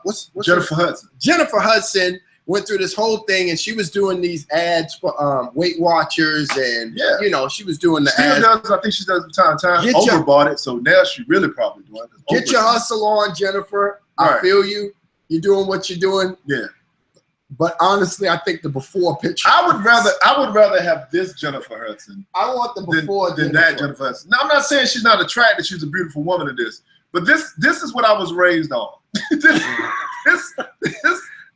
S7: what's
S1: Jennifer Hudson.
S7: Jennifer Hudson went through this whole thing, and she was doing these ads for Weight Watchers, and you know, she was doing the ads.
S1: I think she does from time to time. Overbought it, so now she really probably doing it.
S7: Get your hustle on, Jennifer. I feel you. You're doing what you're doing.
S1: Yeah.
S7: But honestly, I think the before picture.
S1: I would rather have this Jennifer Hudson.
S7: I want the before
S1: than that Jennifer Hudson. Now, I'm not saying she's not attractive. She's a beautiful woman in this. But this is what I was raised on.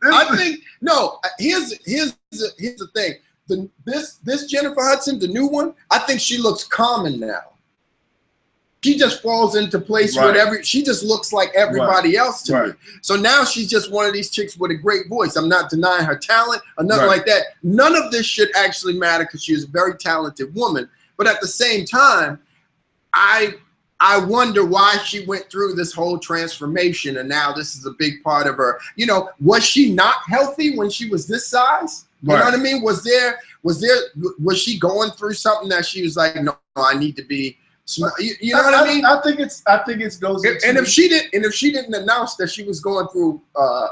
S7: I think no. Here's the thing. This Jennifer Hudson, the new one, I think she looks common now. She just falls into place with she just looks like everybody else to me. So now she's just one of these chicks with a great voice. I'm not denying her talent or nothing like that. None of this should actually matter because she is a very talented woman. But at the same time, I wonder why she went through this whole transformation, and now this is a big part of her. You know, was she not healthy when she was this size? You know what I mean? Was she going through something that she was like, no, I need to be small? You know what I mean?
S1: I think it goes.
S7: And if she didn't announce that she was going through
S1: a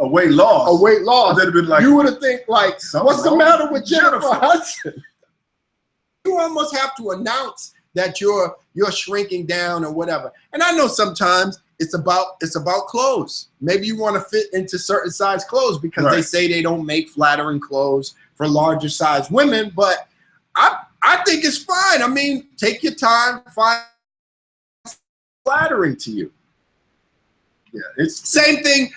S1: weight loss,
S7: that'd have been like, you would have think like, what's the matter with Jennifer Hudson? You almost have to announce that you're shrinking down or whatever. And I know sometimes it's about clothes. Maybe you want to fit into certain size clothes because they say they don't make flattering clothes for larger size women. But I think it's fine. I mean, take your time, find flattering to you.
S1: Yeah, it's
S7: same thing.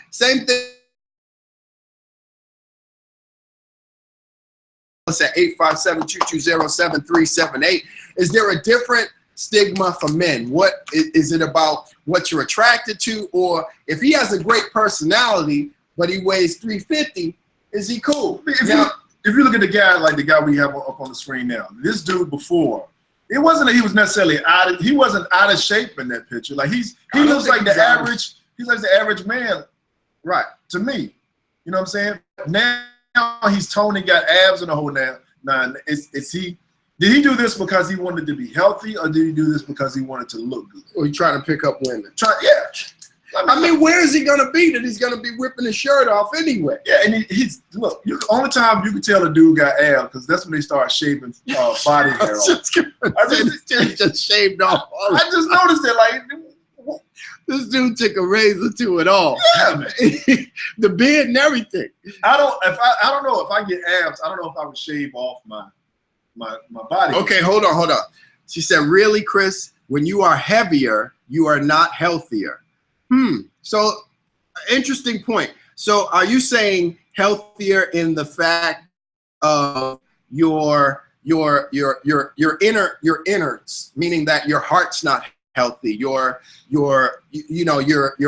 S7: us at 857-220-7378. Is there a different stigma for men? What is it about what you're attracted to? Or if he has a great personality, but he weighs 350, is he cool?
S1: If you look at the guy we have up on the screen now, this dude before, it wasn't that he was necessarily he wasn't out of shape in that picture. Like he looks like the average, he's like the average man, right, to me. You know what I'm saying? Now he's toned and got abs and the whole nine. Did he do this because he wanted to be healthy, or did he do this because he wanted to look good?
S7: Or he trying to pick up women?
S1: Yeah.
S7: I mean, where is he gonna be that he's gonna be ripping his shirt off anyway?
S1: Yeah, and he's look. Only time you can tell a dude got abs because that's when they start shaving body hair off.
S7: Just shaved off.
S1: I just noticed that, like,
S7: this dude took a razor to it all.
S1: Yeah, man.
S7: The beard and everything.
S1: I don't know if I get abs. I don't know if I would shave off my body.
S7: Okay, hold on. She said, really, Chris? When you are heavier, you are not healthier. So, interesting point. So, are you saying healthier in the fact of your innards, meaning that your heart's not healthy, your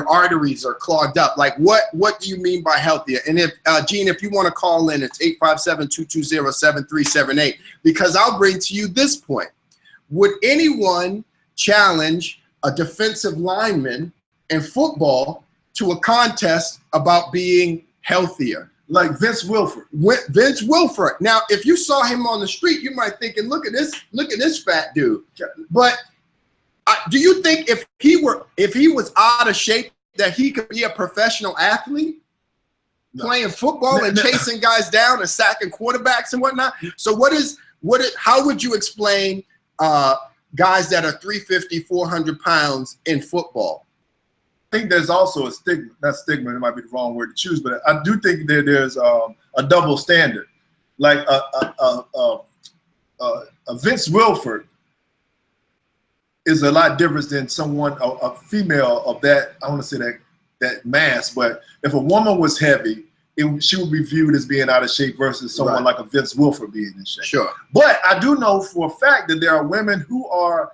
S7: arteries are clogged up? Like, what do you mean by healthier? And if Gene, if you want to call in, it's 857-220-7378, because I'll bring to you this point. Would anyone challenge a defensive lineman in football to a contest about being healthier?
S1: Like Vince Wilfork.
S7: Vince Wilfork. Now, if you saw him on the street, you might think, look at this fat dude. But do you think if he was out of shape that he could be a professional athlete? No. Playing football and chasing guys down and sacking quarterbacks and whatnot? So how would you explain guys that are 350, 400 pounds in football?
S1: I think there's also a stigma. Not stigma, it might be the wrong word to choose, but I do think that there's a double standard. Like a Vince Wilfork is a lot different than someone, a female of that, I want to say that mass, but if a woman was heavy, she would be viewed as being out of shape versus someone like a Vince Wilfork being in shape.
S7: Sure.
S1: But I do know for a fact that there are women who are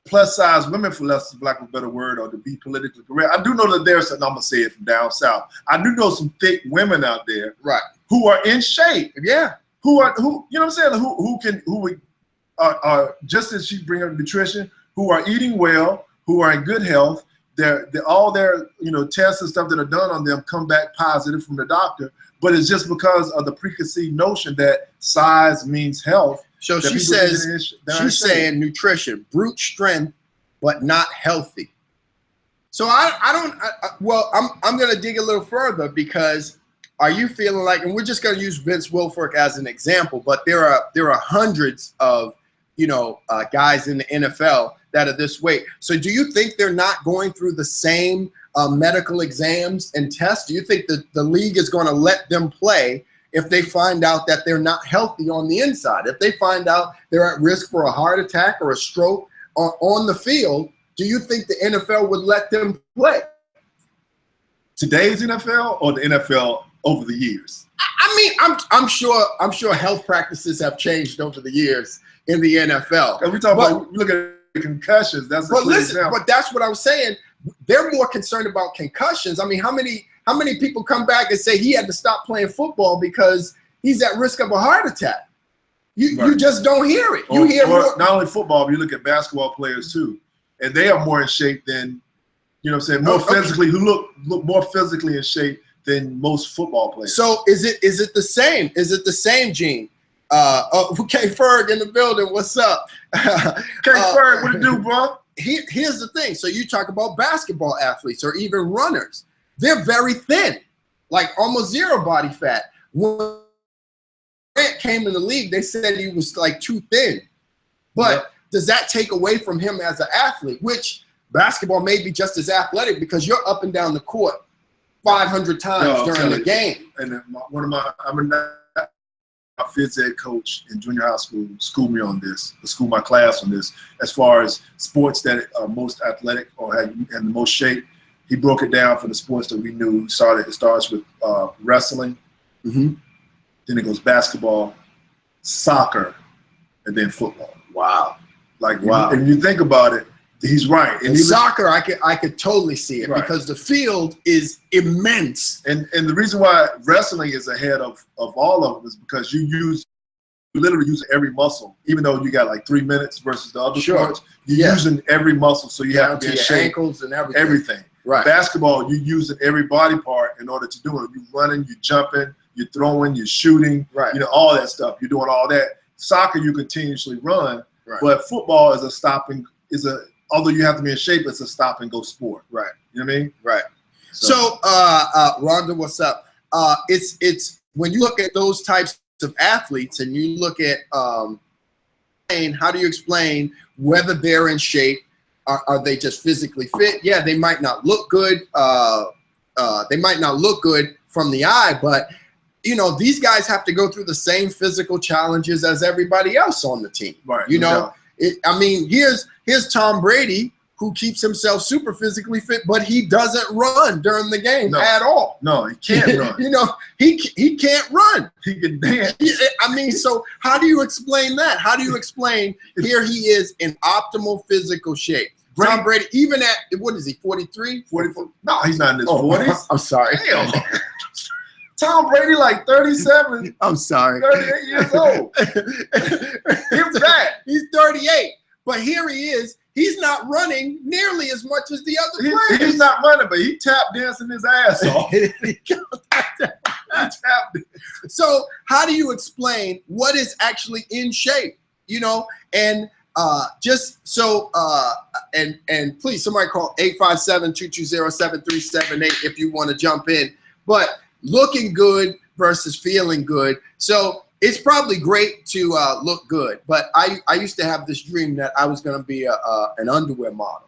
S1: plus size women, for lack of a better word, or to be politically correct. I do know that there's, and I'm gonna say it from down south, I do know some thick women out there, right, who are in shape. Yeah. Who you know what I'm saying? Who are just as she bring up nutrition, who are eating well, who are in good health. All their tests and stuff that are done on them come back positive from the doctor, but it's just because of the preconceived notion that size means health. So she says she's saying nutrition, brute strength, but not healthy. So I'm going to dig a little further, because are you feeling like, and we're just going to use Vince Wilfork as an example, but there are hundreds of guys in the NFL that are this weight. So do you think they're not going through the same medical exams and tests? Do you think that the league is going to let them play if they find out that they're not healthy on the inside? If they find out they're at risk for a heart attack or a stroke on the field, do you think the NFL would let them play? Today's NFL or the NFL over the years? I mean, I'm sure health practices have changed over the years in the NFL. We talk about, look at concussions. That's a clear example. But that's what I'm saying. They're more concerned about concussions. I mean, how many people come back and say he had to stop playing football because he's at risk of a heart attack? You just don't hear it. You hear more. Not only football, but you look at basketball players too, and they are more in shape than, more physically, who look more physically in shape than most football players. So is it the same? Is it the same, Gene? K Ferg in the building. What's up? K Ferg, what it do, bro? Here's the thing. So you talk about basketball athletes or even runners. They're very thin, like almost zero body fat. When Grant came in the league, they said he was like too thin. But does that take away from him as an athlete? Which basketball may be just as athletic, because you're up and down the court 500 times during the game. And my phys ed coach in junior high school schooled me on this, schooled my class on this, as far as sports that are most athletic or have the most shape. He broke it down for the sports that we knew. It starts with wrestling, then it goes basketball, soccer, and then football.
S7: Wow.
S1: Like,
S7: Wow.
S1: and you think about it, he's right. And
S7: In soccer, I could totally see it
S1: Right.
S7: because the field is immense.
S1: And the reason why wrestling is ahead of all of them is because you literally use every muscle, even though you got like 3 minutes versus the other
S7: Sure.
S1: sports. You're
S7: Yeah.
S1: using every muscle, so you have to be in
S7: your
S1: shape.
S7: ankles and everything.
S1: Everything.
S7: Right.
S1: Basketball, you're using every body part in order to do it. You're running, you're jumping, you're throwing, you're shooting,
S7: Right.
S1: you know, all that stuff. You're doing all that. Soccer, you continuously run,
S7: Right.
S1: but football is although you have to be in shape, it's a stop and go sport.
S7: Right.
S1: You know what I mean?
S7: Right. So, Rhonda, what's up? It's when you look at those types of athletes and you look at how do you explain whether they're in shape? Are they just physically fit? Yeah, they might not look good. They might not look good from the eye, but you know, these guys have to go through the same physical challenges as everybody else on the team.
S1: Right.
S7: You
S1: no
S7: know,
S1: doubt.
S7: I mean, here's Tom Brady, who keeps himself super physically fit, but he doesn't run during the game
S1: No.
S7: at all.
S1: No, he can't run.
S7: You know, he can't run.
S1: He can dance.
S7: I mean, so how do you explain that? How do you explain here he is in optimal physical shape? Tom Brady, even at, what is he, 43?
S1: 44? No, he's not in his
S7: Oh,
S1: 40s.
S7: I'm sorry.
S1: Damn. Tom Brady like 37,
S7: I'm sorry.
S1: 38 years old. He's back.
S7: He's 38. But here he is. He's not running nearly as much as the other players.
S1: He's not running, but he tap dancing his ass off. He tap dancing.
S7: So how do you explain what is actually in shape? You know, and just so and please somebody call 857-220-7378 if you want to jump in. But looking good versus feeling good. So it's probably great to look good, but I used to have this dream that I was going to be an underwear model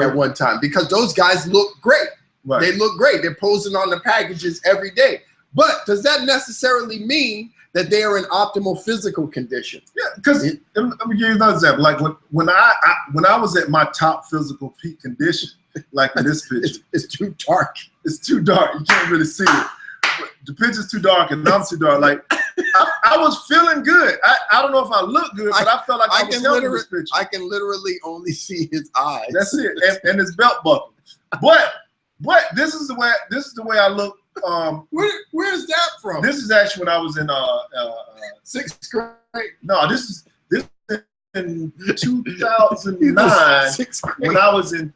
S7: at one time because those guys look great.
S1: Right.
S7: They look great. They're posing on the packages every day. But does that necessarily mean that they are in optimal physical condition?
S1: Yeah, because let me give you another example. Like when I was at my top physical peak condition, like in this picture,
S7: It's too dark.
S1: it's too dark. You can't really see it. The picture's too dark and I'm too dark. Like I was feeling good. I don't know if I look good, but I felt like I was healthy in this picture.
S7: I can literally only see his eyes.
S1: That's it, and his belt buckle. But this is the way I look.
S7: Where's that from?
S1: This is actually when I was in
S7: Sixth grade.
S1: no, this is in 2009
S7: Sixth grade.
S1: when I was in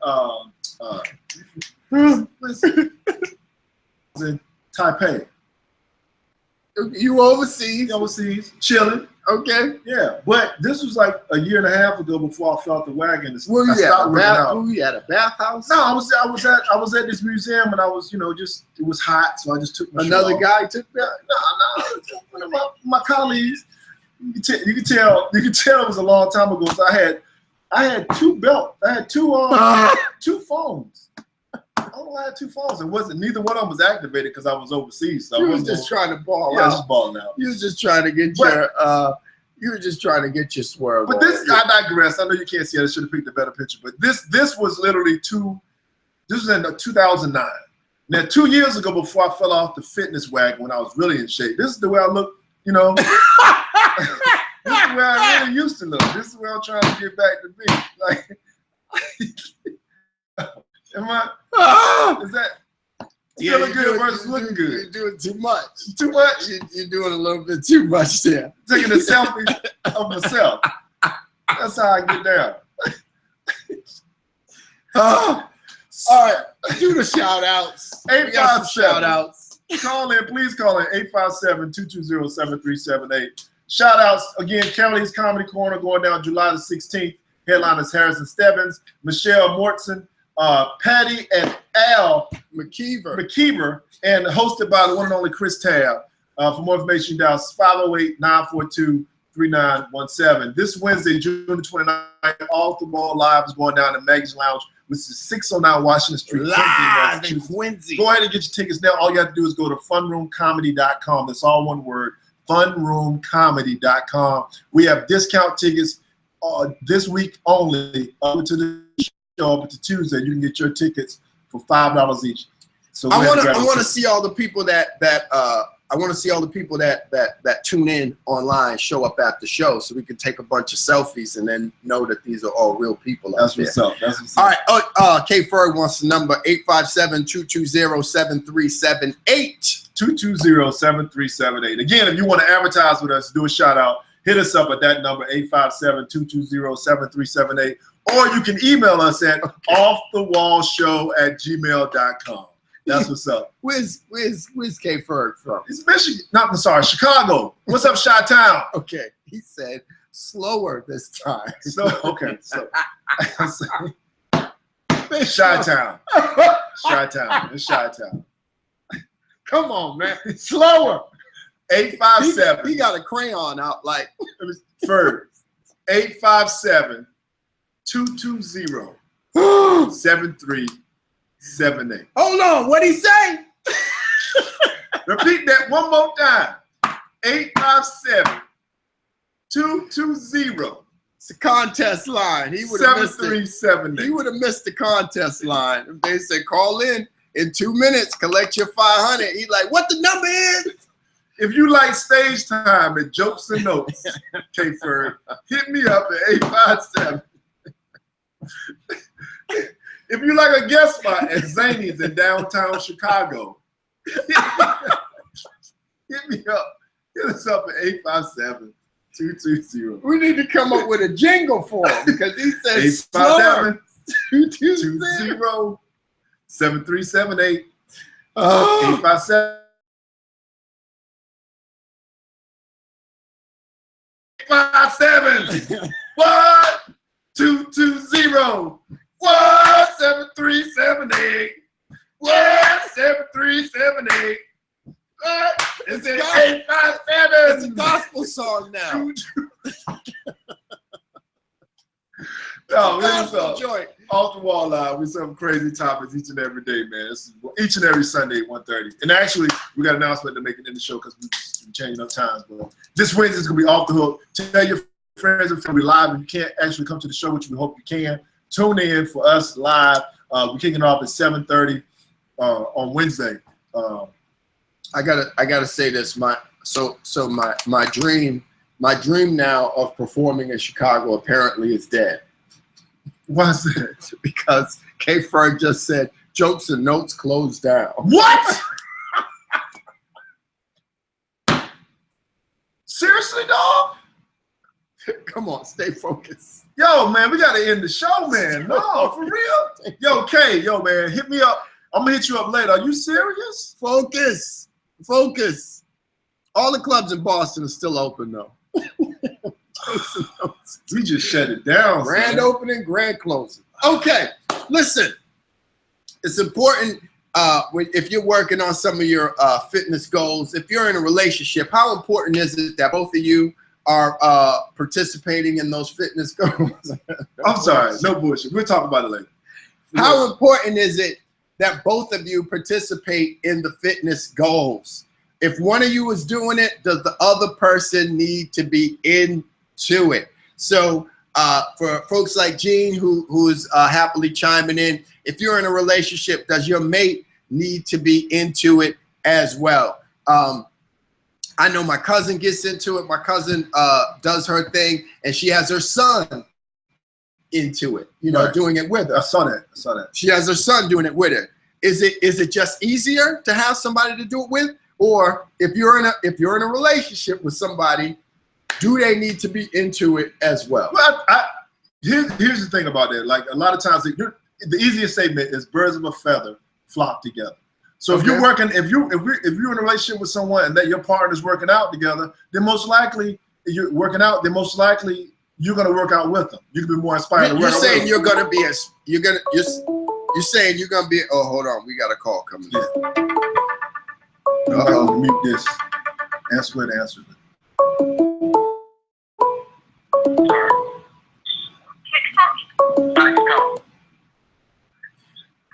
S1: Taipei.
S7: You overseas.
S1: Overseas, chilling.
S7: Okay.
S1: Yeah, but this was like a year and a half ago before I fell off the wagon.
S7: Where
S1: I
S7: you at?
S1: stopped working out.
S7: Were you at a bathhouse?
S1: No, I was at this museum and I was, you know, just it was hot, so I just took my shirt
S7: Another
S1: off.
S7: guy took that.
S1: No, one of my colleagues. You can tell it was a long time ago. So I had two belts. I had two phones. I don't know why I had two phones. It wasn't neither one of them was activated because I was overseas. So
S7: You
S1: I
S7: was
S1: wasn't
S7: just trying to ball
S1: yeah, I was
S7: out.
S1: just balling out.
S7: You was just trying to get you were just trying to get your swerve.
S1: But
S7: on.
S1: this, I digress. I know you can't see it. I should have picked a better picture. But this was literally this was in 2009. Now, 2 years ago, before I fell off the fitness wagon when I was really in shape, this is the way I look, you know. This is where I really used to look. This is where I'm trying to get back to be. Like, is that feeling good versus looking good?
S7: You're doing too much.
S1: Too much?
S7: You're doing a little bit too much there.
S1: Taking a selfie of myself. That's how I get down.
S7: All right, do the shout outs.
S1: 857.
S7: Shout outs.
S1: Call in, please call in 857-220-7378. Shout outs again, Kelly's Comedy Corner going down July the 16th. Headliners Harrison Stebbins, Michelle Mortson, Patty and Al McKeever, and hosted by the one and only Chris Tab. For more information, dial 508-942-3917. This Wednesday, June the 29th, All the Ball Live is going down in Maggie's Lounge, which is 609 Washington Street.
S7: Live in Quincy.
S1: Go ahead and get your tickets now. All you have to do is go to funroomcomedy.com. That's all one word, funroomcomedy.com. We have discount tickets this week only up to the show, up to Tuesday. You can get your tickets for $5 each. So
S7: I want to see all the people that I want to see all the people that tune in online show up at the show, so we can take a bunch of selfies and then know that these are all real people.
S1: That's what's up. That's what's up.
S7: All right. K Ferg wants the number 857-220-7378.
S1: 220-7378. Again, if you want to advertise with us, do a shout out. Hit us up at that number, 857-220-7378. Or you can email us at offthewallshow@gmail.com. That's what's up.
S7: Where's K Ferg from?
S1: It's Michigan. I'm sorry, Chicago. What's up, Chi-Town?
S7: Okay. He said slower this time.
S1: So okay. So Chi-Town. Chi-Town. It's Chi-Town.
S7: Come on, man. Slower.
S1: 857.
S7: He got a crayon out like
S1: Ferg. 857-220-7378.
S7: Hold on, what'd he say?
S1: Repeat that one more time. 857-220.
S7: It's a contest line. He would have missed it.
S1: 7378.
S7: He would have missed the contest line. If they said call in 2 minutes, collect your 500. He's like, what the number is?
S1: If you like stage time and jokes and notes, K Ferg, hit me up at 857. If you like a guest spot at Zany's in downtown Chicago, hit me up. Hit us up at 857-220.
S7: We need to come up with a jingle for him because he says
S1: 857-220-7378. 857. 857. What? 220. What? 7378. What? 7378. What? Is it 857?
S7: It's a gospel song now.
S1: No, this is
S7: joint.
S1: Off the Wall Live with some crazy topics each and every day, man. This is each and every Sunday at 1:30. And actually, we got an announcement to make it in the show because we're changing up times. But this Wednesday is going to be off the hook. Tell your friends if we're live and you can't actually come to the show, which we hope you can. Tune in for us live. We're kicking off at 7:30 on Wednesday.
S7: I gotta say this. My dream now of performing in Chicago apparently is dead.
S1: Why is that?
S7: Because K Ferg just said jokes and notes closed down.
S1: What? Seriously, dog?
S7: Come on, stay focused.
S1: Yo, man, we gotta end the show, man. No, for real. Yo, K, yo, man, hit me up. I'm gonna hit you up later. Are you serious?
S7: Focus. All the clubs in Boston are still open though.
S1: We just shut it down.
S7: Grand opening, grand closing. Okay, listen. It's important if you're working on some of your fitness goals. If you're in a relationship, how important is it that both of you are participating in those fitness goals?
S1: I'm sorry, no bullshit. We'll talk about it later.
S7: How important is it that both of you participate in the fitness goals? If one of you is doing it, does the other person need to be into it? So for folks like Gene, who's happily chiming in, if you're in a relationship, does your mate need to be into it as well? I know my cousin gets into it. My cousin does her thing, and she has her son into it,
S1: Right.
S7: doing it with her.
S1: I saw that.
S7: She has her son doing it with her. Is it just easier to have somebody to do it with? Or if you're in a relationship with somebody, do they need to be into it as well?
S1: Well, here's the thing about that. Like a lot of times, the easiest statement is birds of a feather flock together. So if you're working, if you're in a relationship with someone and that your partner's working out together, then most likely you're working out. Then most likely you're gonna work out with them. You can be more inspired.
S7: You're saying you're gonna be you're saying you're gonna be. Oh, hold on, we got a call coming in.
S1: Uh-oh, mute this. Answer it.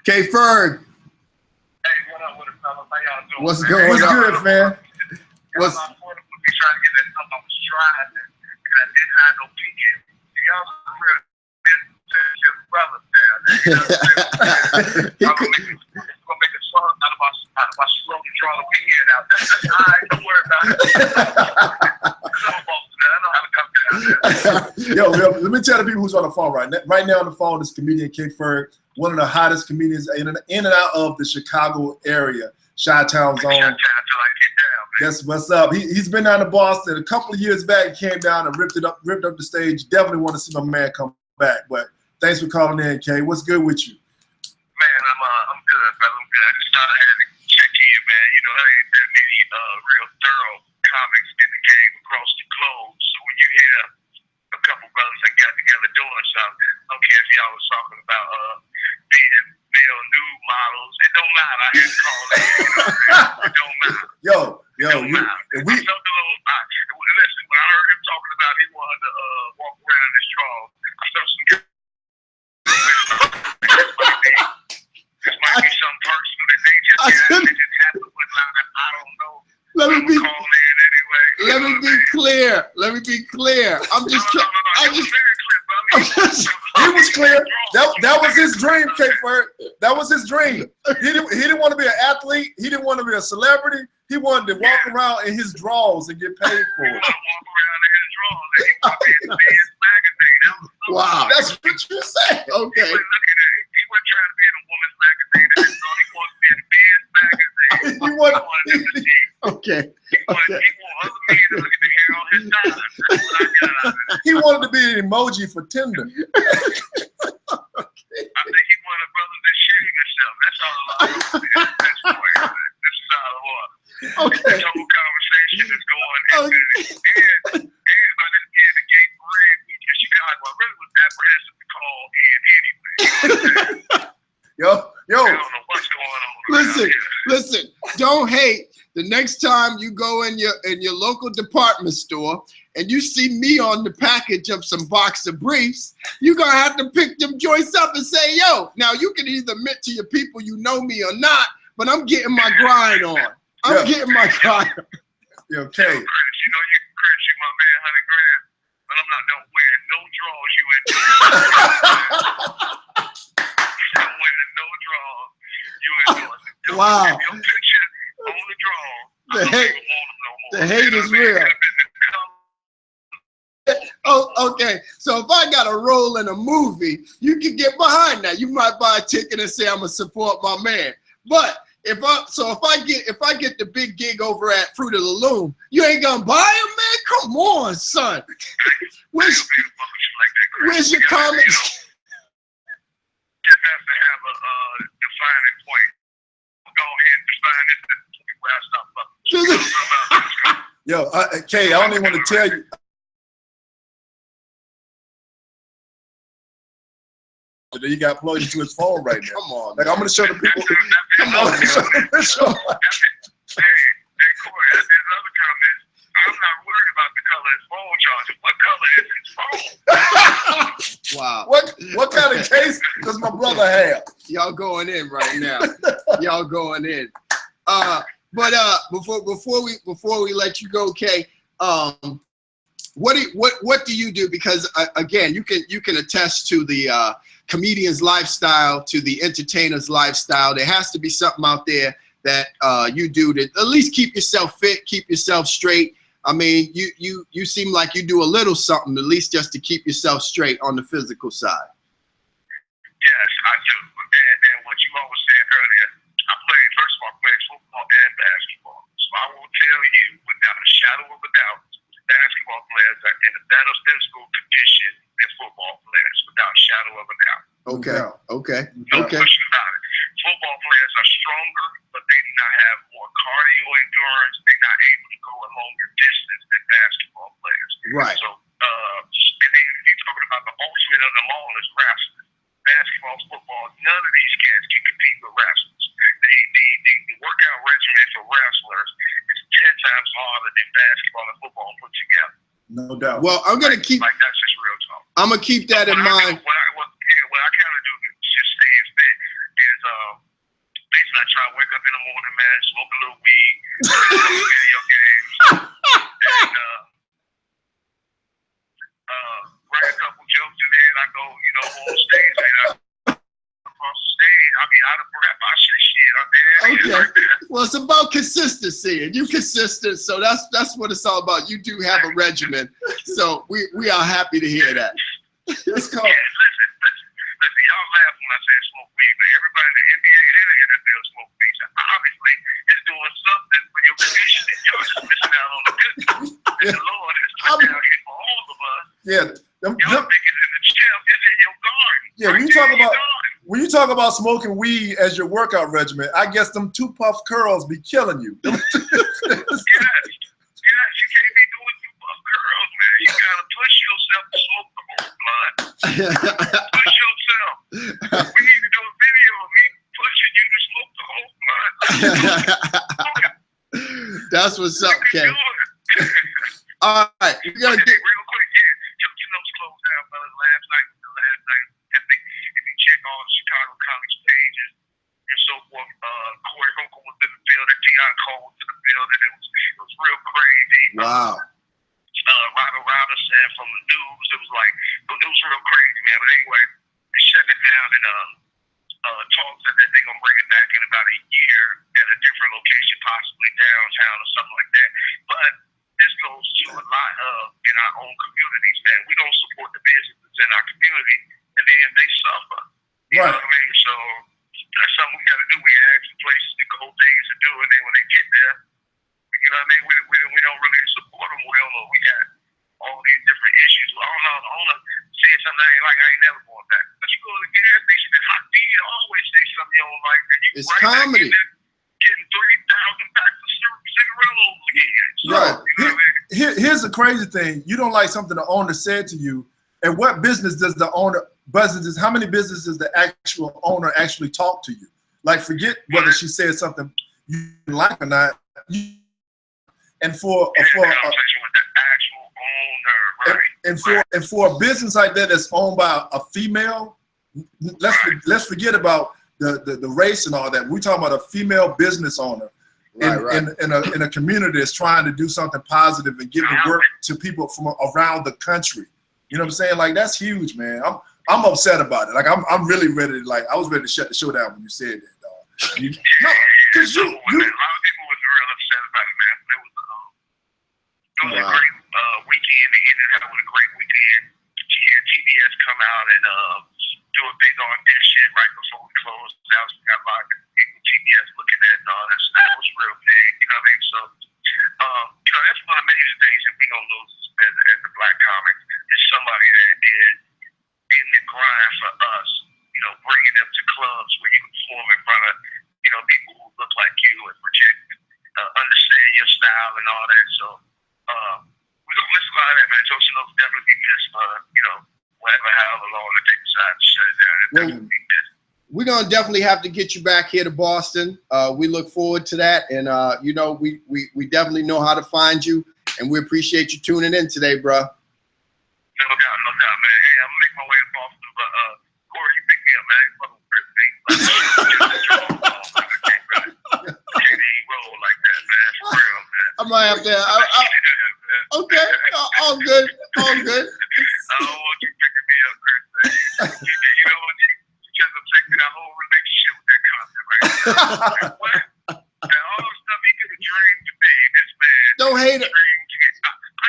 S7: K Ferg,
S4: Hey, what up with it, fellas? How y'all doing?
S7: what's
S4: man?
S7: going
S1: What's
S7: on?
S1: good, man?
S7: What's
S4: I'm trying to get that stuff off the stride because I didn't have no weekend. Y'all are real your brothers down there.
S7: He
S4: I'm
S7: could-
S4: gonna make a song out of my slow to draw the weekend out. That's all right.
S1: Yo, let me tell the people who's on the phone right now on the phone is comedian K Ferg, one of the hottest comedians in and out of the Chicago area, Chi-Town zone. That's what's up. He's been down to Boston a couple of years back. He came down and ripped up the stage. Definitely want to see my man come back. But thanks for calling in, K. What's good with you?
S4: Man, I'm good, brother. I'm good. I just thought I had to check in, man. You know, there ain't that many real thorough comics in the game across the globe. So when you hear a couple brothers that got together doing something, I don't care if y'all was talking about being male nude models. It don't matter. I had to call in. It don't matter.
S1: Yo,
S4: if we felt a little. Listen, when I heard him talking about he wanted to walk around in his drawers, I felt some good. This might be some personal that they just happen with. I don't know.
S7: Let me be.
S4: Call in anyway.
S7: Let me be clear. Let me be clear. I'm just.
S4: It was very clear, brother.
S1: he was clear. That was his dream, K Ferg. That was his dream. He didn't want to be an athlete. He didn't want to be a celebrity. He wanted to walk around in his drawers and get paid for it.
S7: Wow.
S1: That's what you said.
S7: Okay.
S4: He wasn't trying to be in a woman's magazine. He wanted to be in a men's magazine.
S1: He wanted.
S7: Okay.
S4: He wanted other men to look at the hair on his thighs. That's what I got out of it.
S1: He wanted to be an emoji for Tinder.
S4: I think he wanted brothers to shave himself. That's all I know. This is out of order.
S7: Okay.
S4: This whole conversation is going and by this being the gay parade week in Chicago, I really was apprehensive to call in anyway.
S1: Yo.
S4: I don't know what's going on.
S7: Listen. Don't hate. The next time you go in your local department store and you see me on the package of some boxer briefs, you're gonna have to pick them joints up and say, yo, now you can either admit to your people you know me or not, but I'm getting my grind on. I'm getting my grind on.
S1: Yo, K.
S4: You know, you can credit my man $100 grand, but I'm not gonna wear no drawers you in. I'm wearing no drawers you in.
S7: Wow.
S4: Your picture on the drawers.
S7: The
S4: I don't
S7: hate-
S4: even want them no more.
S7: The hate is real. Oh, okay. So if I got a role in a movie, you can get behind that. You might buy a ticket and say I'm gonna support my man. But if I get the big gig over at Fruit of the Loom, you ain't gonna buy him, man. Come on, son. Where's your comments?
S4: Just have to have a defining point. Go ahead and define this where I stop fucking.
S1: Yo, K, I don't even want to tell you. You got plugged into his phone right now.
S7: Come on,
S1: like I'm gonna show the people.
S4: Come on, hey, Corey, there's other comments. I'm not worried about the color of his phone charger. What color is his phone?
S7: Wow.
S1: What kind of case does my brother have?
S7: Y'all going in right now. Y'all going in. But before we let you go, Kay, what do you do? Because again, you can attest to the comedian's lifestyle, to the entertainer's lifestyle. There has to be something out there that you do to at least keep yourself fit, keep yourself straight. I mean, you seem like you do a little something, at least just to keep yourself straight on the physical side.
S4: Yes, I do. And what you always said earlier, I played football and basketball. So I will tell you without a shadow of a doubt, basketball players are in a better physical condition than football players, without a shadow of a doubt.
S7: Okay.
S4: No question about it. Football players are stronger, but they do not have more cardio endurance. They're not able to go a longer distance than basketball players.
S7: Right.
S4: So, and then you're talking about the ultimate of them all is wrestling. Basketball, football, none of these cats can compete with wrestlers. The workout regimen for wrestlers is 10 times harder than basketball and football put together.
S1: No doubt.
S7: Well, I'm gonna keep.
S4: Like that's just real talk.
S7: I'm gonna keep that in mind.
S4: What I kind of do to just stay fit is basically I try to wake up in the morning, man, smoke a little weed, play video games, and write a couple jokes, and then I go, on stage, and across the stage, I be out of breath. I say shit. I'm dead.
S7: Okay. Well, it's about consistency, and you consistent, so that's what it's all about. You do have a regimen, so we are happy to hear that. Let's go.
S4: Yeah, listen, y'all laugh when I say smoke weed, but everybody in the NBA and the NFL smoke weed. So obviously, it's doing something for your conditioning. Y'all just missing out on the good stuff. And the Lord has put down here for all of us.
S1: Yeah.
S4: Y'all think it's in the gym, it's in your garden.
S1: Yeah, when you talk about smoking weed as your workout regimen, I guess them 2 puff curls be killing you.
S4: Yes, you can't be doing 2 puff curls, man. You gotta push yourself to smoke the whole blunt. Push yourself. We need to do a video of me pushing you to smoke the whole blunt.
S7: That's what's up, Kay. All right, we gotta get
S4: real quick. Yeah, you know, closed out, fellas. Last night, I think if you check all the Chicago Comics pages and so forth, Corey Holcomb was in the building, Deion Cole was in the building. It was real crazy.
S7: wow.
S4: Robert Robinson from the news. It was real crazy, man. But anyway, they shut it down and talks that they're gonna bring it back in about a year at a different location, possibly downtown or something like that. But this goes to a lot of in our own communities, man. We don't support the businesses in our community, and then they suffer. You know what I mean? So that's something we got to do. We ask for places to go, things to do, and then when they get there, you know what I mean? We don't really support them well, or we got all these different issues. I don't know. Saying something I ain't never going back. But you go to the gas station and Hot D always say something you don't like, and you
S7: It's
S4: right
S7: comedy.
S4: back in there getting 3,000 packs of cigarillos again. So,
S1: Right.
S4: you know what I mean?
S1: Here's the crazy thing. You don't like something the owner said to you. And what business does the owner, how many businesses does the actual owner actually talk to you? Like, forget whether she said something you like or not. And for
S4: Conversation with the actual owner, right?
S1: and for a business like that that's owned by a female, let's forget about the race and all that. We're talking about a female business owner in a community that's trying to do something positive and giving work to people from around the country. You know what I'm saying? Like, that's huge, man. I'm upset about it. Like, I'm really ready to, like, I was ready to shut the show down when you said that, dog.
S4: A lot of people was real upset about it, man. It was a great weekend. They ended up with a great weekend. She had TBS come out and do a big audition right before we closed. That was got a lot of people TBS looking at and all that. So that was real big. You know what I mean? So, you know, that's one of the major things that we gonna lose as a black comic is somebody that is in the grind for us. You know, bringing them to clubs where you can perform in front of, you know, people who look like you and project, understand your style and all that. So, we're gonna miss a lot of that, man. Joe Shino's definitely be missed, you know, however long they decide to shut it down. It definitely be missed.
S7: We're gonna definitely have to get you back here to Boston. We look forward to that, and you know, we definitely know how to find you, and we appreciate you tuning in today, bro.
S4: No doubt, man. Hey, I'm gonna make my way to Boston, but Corey, you pick me up, man. Fucking Chris, man. Can't even roll like that, man. For real, man.
S7: I might have to. Okay, all good.
S4: I don't want you picking me up, Chris. You know what? You just affected our whole relationship with that concept right now. What? And all the stuff he could have dreamed to be, this man.
S7: Don't hate it.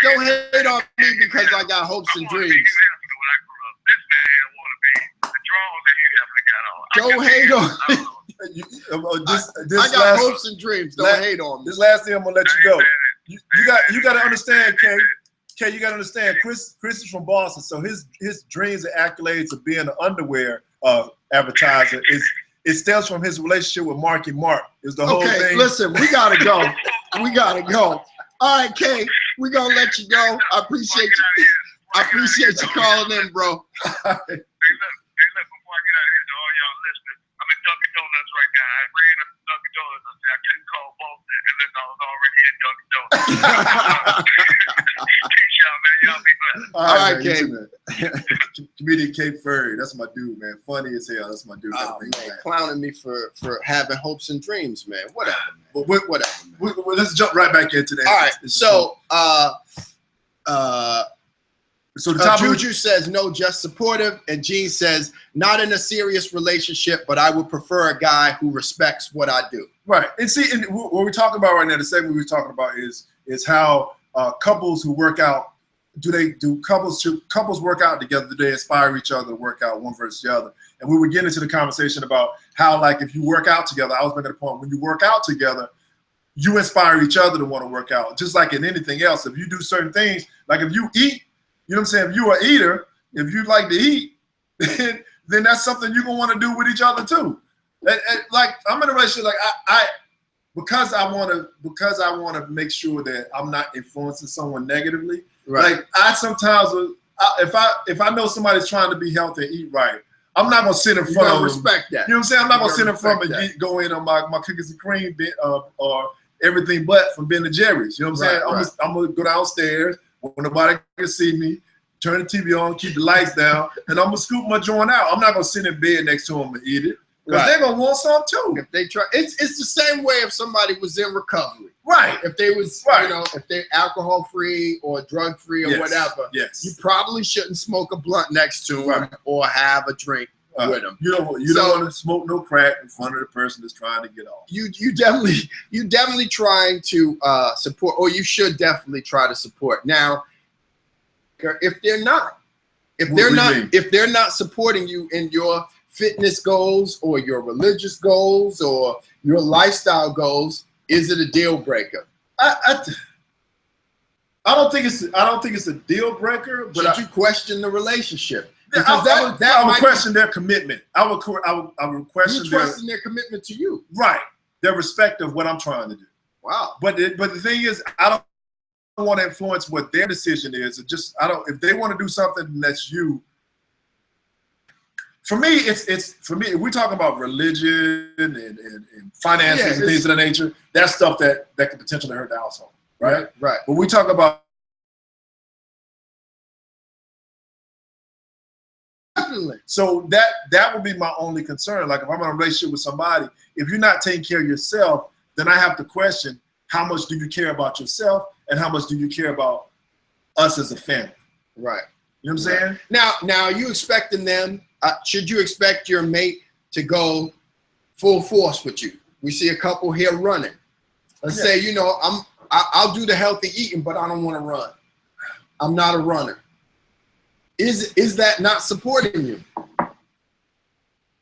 S7: Don't
S4: Dreamed
S7: hate on me because I got hopes and dreams.
S4: When I grew up, this man didn't want to be the draws that he definitely got on.
S7: Don't hate on me. I got hopes and dreams. Don't hate on me.
S1: This last thing I'm gonna let you go. You got to understand, Kay. Kay, you got to understand. Chris is from Boston, so his dreams and accolades of being an underwear advertiser it stems from his relationship with Marky Mark. Is the whole thing.
S7: Listen, we gotta go. All right, Kay, we gonna let you go. I appreciate you. I appreciate you calling in, bro.
S4: Hey, look, before I get out of here to all y'all listeners, I'm in Dunkin' Donuts right now. I ran up to Dunkin' Donuts. I said I couldn't call Boston unless I was already in Dunkin' Donuts. Peace out, man. Y'all be blessed.
S7: All right, Kay.
S1: Comedian K Furry. That's my dude, man. Funny as hell. That's my dude.
S7: Oh, man, clowning me for having hopes and dreams, man. Whatever, man.
S1: But
S7: Whatever, man.
S1: Let's jump right back into that.
S7: All right, so
S1: So the top
S7: Juju says no, just supportive, and Gene says not in a serious relationship, but I would prefer a guy who respects what I do.
S1: Right, and see, and what we're talking about right now, the segment we're talking about is how couples who work out, couples work out together? Do they inspire each other to work out one versus the other? And we were getting into the conversation about how, like, if you work out together, I was making a point, when you work out together, you inspire each other to want to work out. Just like in anything else, if you do certain things, like if you eat, you know what I'm saying? If you're an eater, if you like to eat, then that's something you're gonna want to do with each other too. And like, I'm in a relationship, like because I want to make sure that I'm not influencing someone negatively. Right. Like I sometimes, if I know somebody's trying to be healthy and eat right, I'm not gonna sit in front of them.
S7: Respect that.
S1: You know what I'm saying? I'm not gonna sit in front of them and go in on my cookies and cream or everything but from Ben and Jerry's. You know what I'm saying? I'm gonna go downstairs when nobody can see me, turn the TV on, keep the lights down, and I'm gonna scoop my joint out. I'm not gonna sit in bed next to them and eat it. Because they're gonna want some too.
S7: If they try, it's the same way if somebody was in recovery.
S1: Right.
S7: If they was, you know, if they're alcohol free or drug free or whatever, you probably shouldn't smoke a blunt next to them or have a drink with them. You don't
S1: want to smoke no crack in front of the person that's trying to get off.
S7: You definitely trying to support, or you should definitely try to support. Now, if they're not supporting you in your fitness goals or your religious goals or your lifestyle goals, is it a deal breaker?
S1: I don't think it's a deal breaker, but
S7: should you question the relationship?
S1: Because I would question their commitment. I would question
S7: their commitment to you.
S1: Right. Their respect of what I'm trying to do.
S7: Wow.
S1: But the thing is, I don't want to influence what their decision is. If they want to do something that's you. For me, it's for me, if we're talking about religion and finances and things of that nature, that's stuff that could potentially hurt the household. Right?
S7: Right.
S1: But we talk about so that would be my only concern. Like if I'm in a relationship with somebody, if you're not taking care of yourself, then I have to question how much do you care about yourself and how much do you care about us as a family.
S7: Right.
S1: You know what I'm saying?
S7: Now are you expecting them? Should you expect your mate to go full force with you? We see a couple here running. Let's say, you know, I'll do the healthy eating, but I don't want to run. I'm not a runner. Is that not supporting you?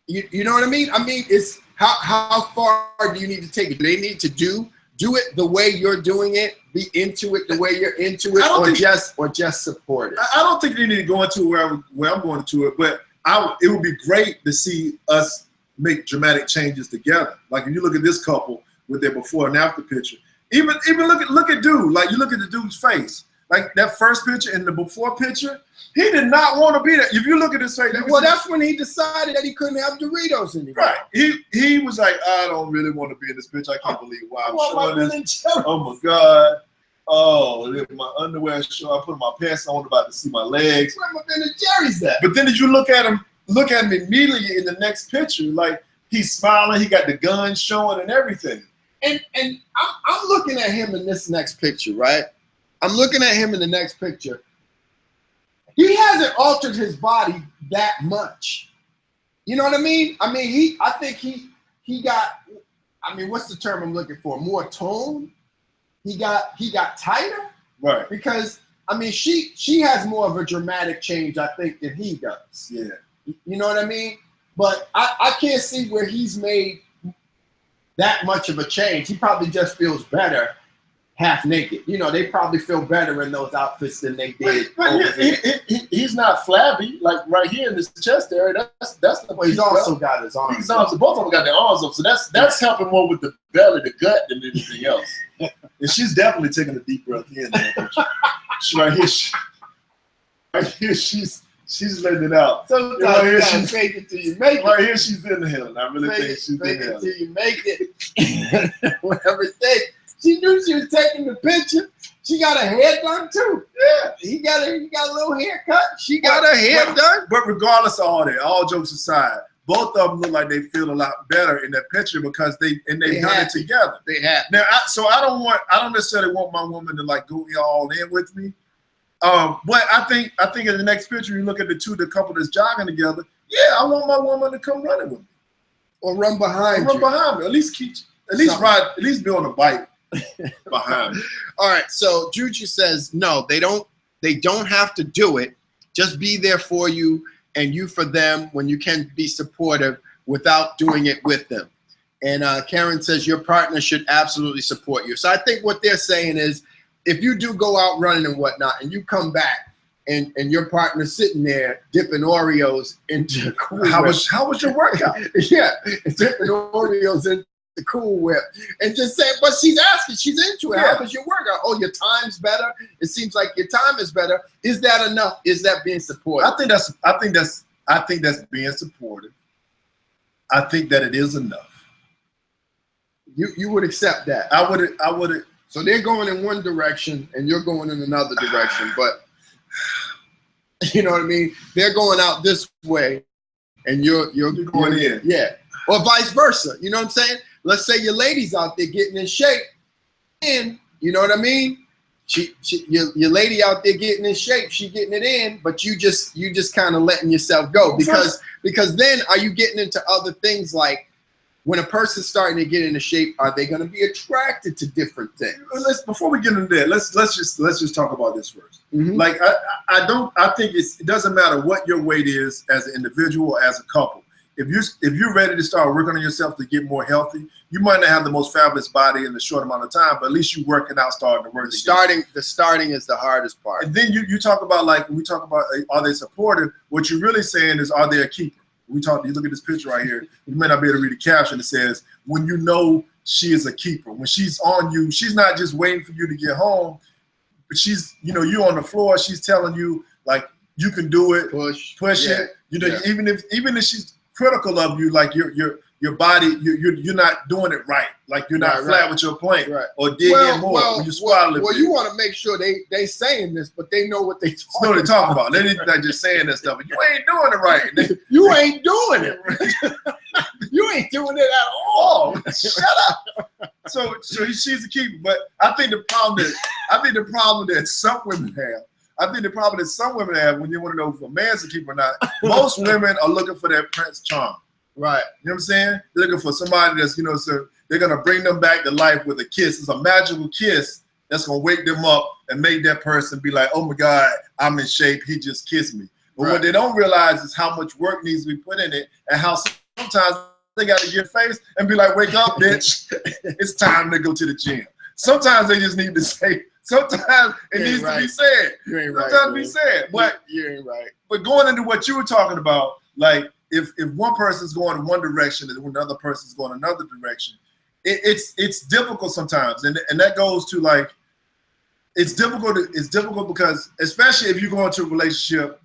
S7: You know what I mean? I mean, it's how far do you need to take it? Do they need to do it the way you're doing it? Be into it the way you're into it, or just support it?
S1: I don't think they need to go into where I'm going to it, but it would be great to see us make dramatic changes together. Like if you look at this couple with their before and after picture, even look at dude. Like you look at the dude's face. Like that first picture and the before picture, he did not want to be there. If you look at his face,
S7: well, that's when he decided that he couldn't have Doritos anymore.
S1: Right. He was like, I don't really want to be in this picture. I can't believe why I'm showing this. Oh my God. Oh, my underwear show. I put my pants on, about to see my legs.
S7: Where my Ben and Jerry's at?
S1: But then if you look at him immediately in the next picture, like he's smiling, he got the gun showing and everything.
S7: And I'm looking at him in this next picture, right? I'm looking at him in the next picture. He hasn't altered his body that much. You know what I mean? I mean, I think he got, I mean, what's the term I'm looking for? More tone? He got tighter?
S1: Right.
S7: Because I mean, she has more of a dramatic change, I think, than he does.
S1: Yeah.
S7: You know what I mean? But I can't see where he's made that much of a change. He probably just feels better half naked. You know, they probably feel better in those outfits than they did.
S1: But he's not flabby. Like right here in this chest area, that's the.
S7: Well, he's also got his arms.
S1: Both of them got their arms up, so that's helping more with the belly, the gut, than anything else. And she's definitely taking a deep breath in there. Right here, she's letting it out.
S7: Sometimes right here, she's fake it till you make it.
S1: Right here, she's inhaling. I really think she's
S7: fake
S1: inhaling.
S7: it till you make it. Whatever it takes. She knew she was taking the picture. She got her hair done too.
S1: Yeah.
S7: He got a little haircut. She got her hair done.
S1: But regardless of all that, all jokes aside, both of them look like they feel a lot better in that picture because they've done it together.
S7: They have.
S1: Now, I don't necessarily want my woman to like go all in with me, But I think in the next picture, you look at the couple that's jogging together. Yeah, I want my woman to come running with me.
S7: Or run behind you.
S1: Run behind me. At least be on a bike behind me.
S7: All right. So Juju says no. They don't have to do it. Just be there for you and you for them when you can be supportive without doing it with them. And Karen says your partner should absolutely support you. So I think what they're saying is, if you do go out running and whatnot, and you come back and your partner's sitting there dipping Oreos into the Cool Whip.
S1: How was your workout?
S7: Yeah, dipping Oreos into the Cool Whip, and just say, but she's asking, she's into it.
S1: Yeah.
S7: How was your workout? Oh, your time's better. It seems like your time is better. Is that enough? Is that being supportive?
S1: I think that's being supportive. I think that it is enough.
S7: You would accept that.
S1: I would.
S7: So they're going in one direction and you're going in another direction, but you know what I mean? They're going out this way and you're
S1: going in.
S7: Yeah. Or vice versa. You know what I'm saying? Let's say your lady's out there getting in shape, and you know what I mean? Your lady out there getting in shape, she getting it in, but you just kind of letting yourself go because then are you getting into other things like, when a person's starting to get into shape, are they going to be attracted to different things?
S1: Before we get into that, let's just talk about this first.
S7: Mm-hmm.
S1: Like I think it doesn't matter what your weight is as an individual or as a couple. If you're ready to start working on yourself to get more healthy, you might not have the most fabulous body in a short amount of time, but at least you're working out, starting to work.
S7: The starting is the hardest part.
S1: And then you talk about, like, when we talk about are they supportive? What you're really saying is, are they a keeper? You look at this picture right here. You may not be able to read the caption. It says, when you know she is a keeper. When she's on you, she's not just waiting for you to get home, but she's, you on the floor. She's telling you, like, you can do it. Push it. Even if she's critical of you, like your body, you're not doing it right. Like you're not flat with your plank, or dig in more when you squat a little bit.
S7: You want to make sure they saying this, but they know what they talking
S1: about. They're not just saying that stuff. You ain't doing it right.
S7: You ain't doing it. You ain't doing it at all.
S1: Shut up. So she's a keeper, but I think the problem that some women have. I think the problem that some women have when you want to know if a man's a keeper or not, most women are looking for that Prince charm.
S7: Right.
S1: You know what I'm saying? They're looking for somebody that's, so they're going to bring them back to life with a kiss. It's a magical kiss that's going to wake them up and make that person be like, oh my God, I'm in shape. He just kissed me. But what they don't realize is how much work needs to be put in it and how sometimes they got to get faced and be like, wake up, bitch. It's time to go to the gym. Sometimes they just need to say, sometimes it needs to be said.
S7: You ain't
S1: sometimes
S7: right.
S1: Sometimes be said. But
S7: you ain't right.
S1: But going into what you were talking about, like if one person's going in one direction and another person's going another direction, it's difficult sometimes. And that goes to, like, it's difficult because, especially if you go into a relationship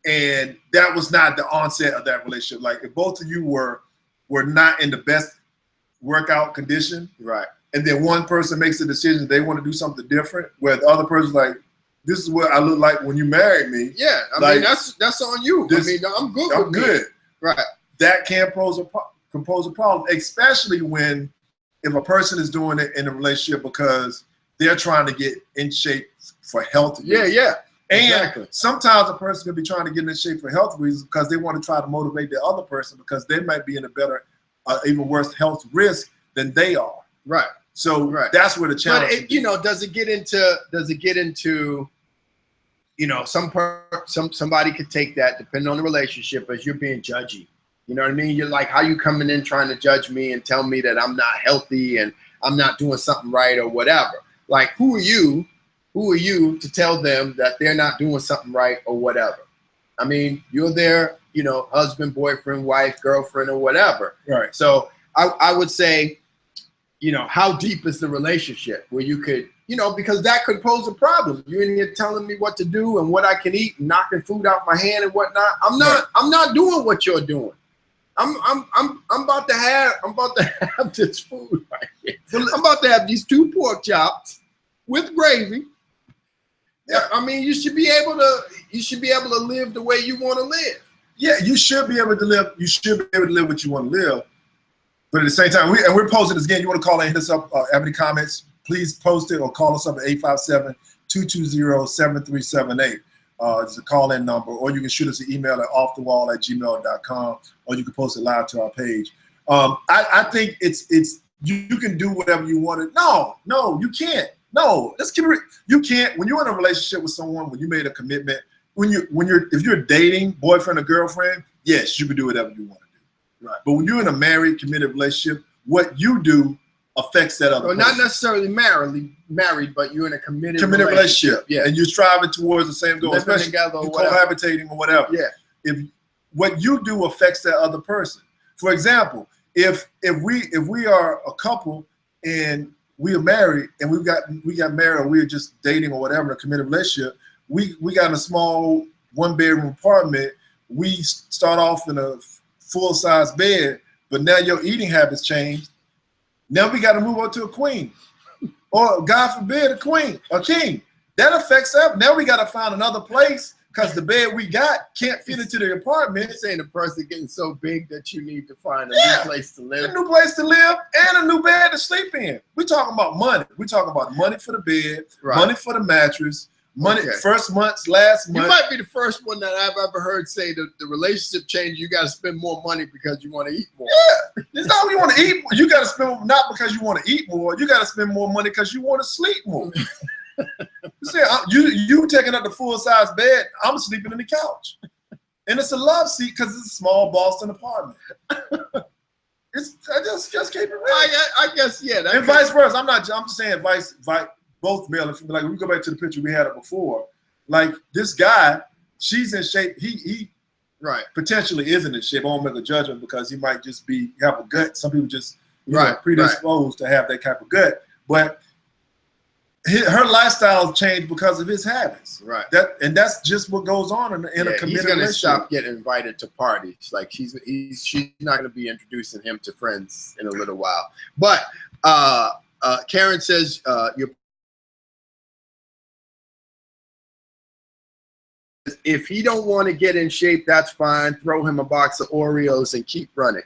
S1: and that was not the onset of that relationship. Like if both of you were not in the best workout condition,
S7: right?
S1: And then one person makes a decision they want to do something different, where the other person's like, "This is what I look like when you married me."
S7: Yeah, I mean that's on you. I'm good.
S1: I'm good.
S7: Right.
S1: That can pose a problem, especially if a person is doing it in a relationship because they're trying to get in shape for health reasons.
S7: Yeah.
S1: And
S7: exactly.
S1: Sometimes a person can be trying to get in shape for health reasons because they want to try to motivate the other person because they might be in a better, even worse health risk than they are.
S7: Right.
S1: So that's where the challenge.
S7: But does it get into somebody could take that, depending on the relationship, as you're being judgy. You know what I mean? You're like, how you coming in trying to judge me and tell me that I'm not healthy and I'm not doing something right or whatever. Like, who are you to tell them that they're not doing something right or whatever? I mean, you're their, husband, boyfriend, wife, girlfriend, or whatever.
S1: Right.
S7: So I would say, how deep is the relationship where you could, because that could pose a problem. You're in here telling me what to do and what I can eat, and knocking food out my hand and whatnot. I'm not doing what you're doing. I'm about to have this food right here. I'm about to have these 2 pork chops with gravy. Yeah, I mean, you should be able to live the way you want to live.
S1: Yeah, you should be able to live. You should be able to live what you want to live. But at the same time, we're posting this again. You want to call in, hit us up, have any comments, please post it or call us up at 220-7378. It's a call-in number, or you can shoot us an email at offthewall@gmail.com, or you can post it live to our page. I think it's you can do whatever you want to. No, you can't. No, let's keep it. You can't. When you're in a relationship with someone, when you made a commitment, if you're dating, boyfriend or girlfriend, yes, you can do whatever you want to do. Right. But when you're in a married, committed relationship, what you do affects that other person.
S7: Not necessarily married, but you're in a committed
S1: relationship. Yeah. And you're striving towards the same goal,
S7: living
S1: especially
S7: together or
S1: cohabitating or whatever.
S7: Yeah.
S1: If what you do affects that other person. For example, if we are a couple and we are married and we got married, or we're just dating or whatever in a committed relationship, we got in a small 1-bedroom apartment. We start off in a full-size bed, but now your eating habits changed. Now we got to move on to a queen, or God forbid, a king. That affects us. Now we got to find another place because the bed we got can't fit into the apartment.
S7: You're saying the person getting so big that you need to find a new place to live.
S1: A new place to live and a new bed to sleep in. We're talking about money. We're talking about money for the bed, money for the mattress, money first months, last month.
S7: You might be the first one that I've ever heard say that the relationship change, you got to spend more money because you want to eat more.
S1: Yeah, it's not what you want to eat. You got to spend not because you want to eat more. You got to spend more money because you want to sleep more. You taking up the full-size bed, I'm sleeping in the couch. And it's a love seat because it's a small Boston apartment. Just keep it real.
S7: I guess, yeah.
S1: And vice versa. I'm just saying vice both male and female. Like, we go back to the picture we had it before. Like, this guy, she's in shape. He potentially isn't in shape. I won't make a judgment because he might just have a gut. Some people just predisposed to have that type of gut. But her lifestyle changed because of his habits. Right. That's just what goes on in a committed
S7: relationship. He's going to stop getting invited to parties. Like, she's not going to be introducing him to friends in a little while. But Karen says if he don't want to get in shape, that's fine. Throw him a box of Oreos and keep running.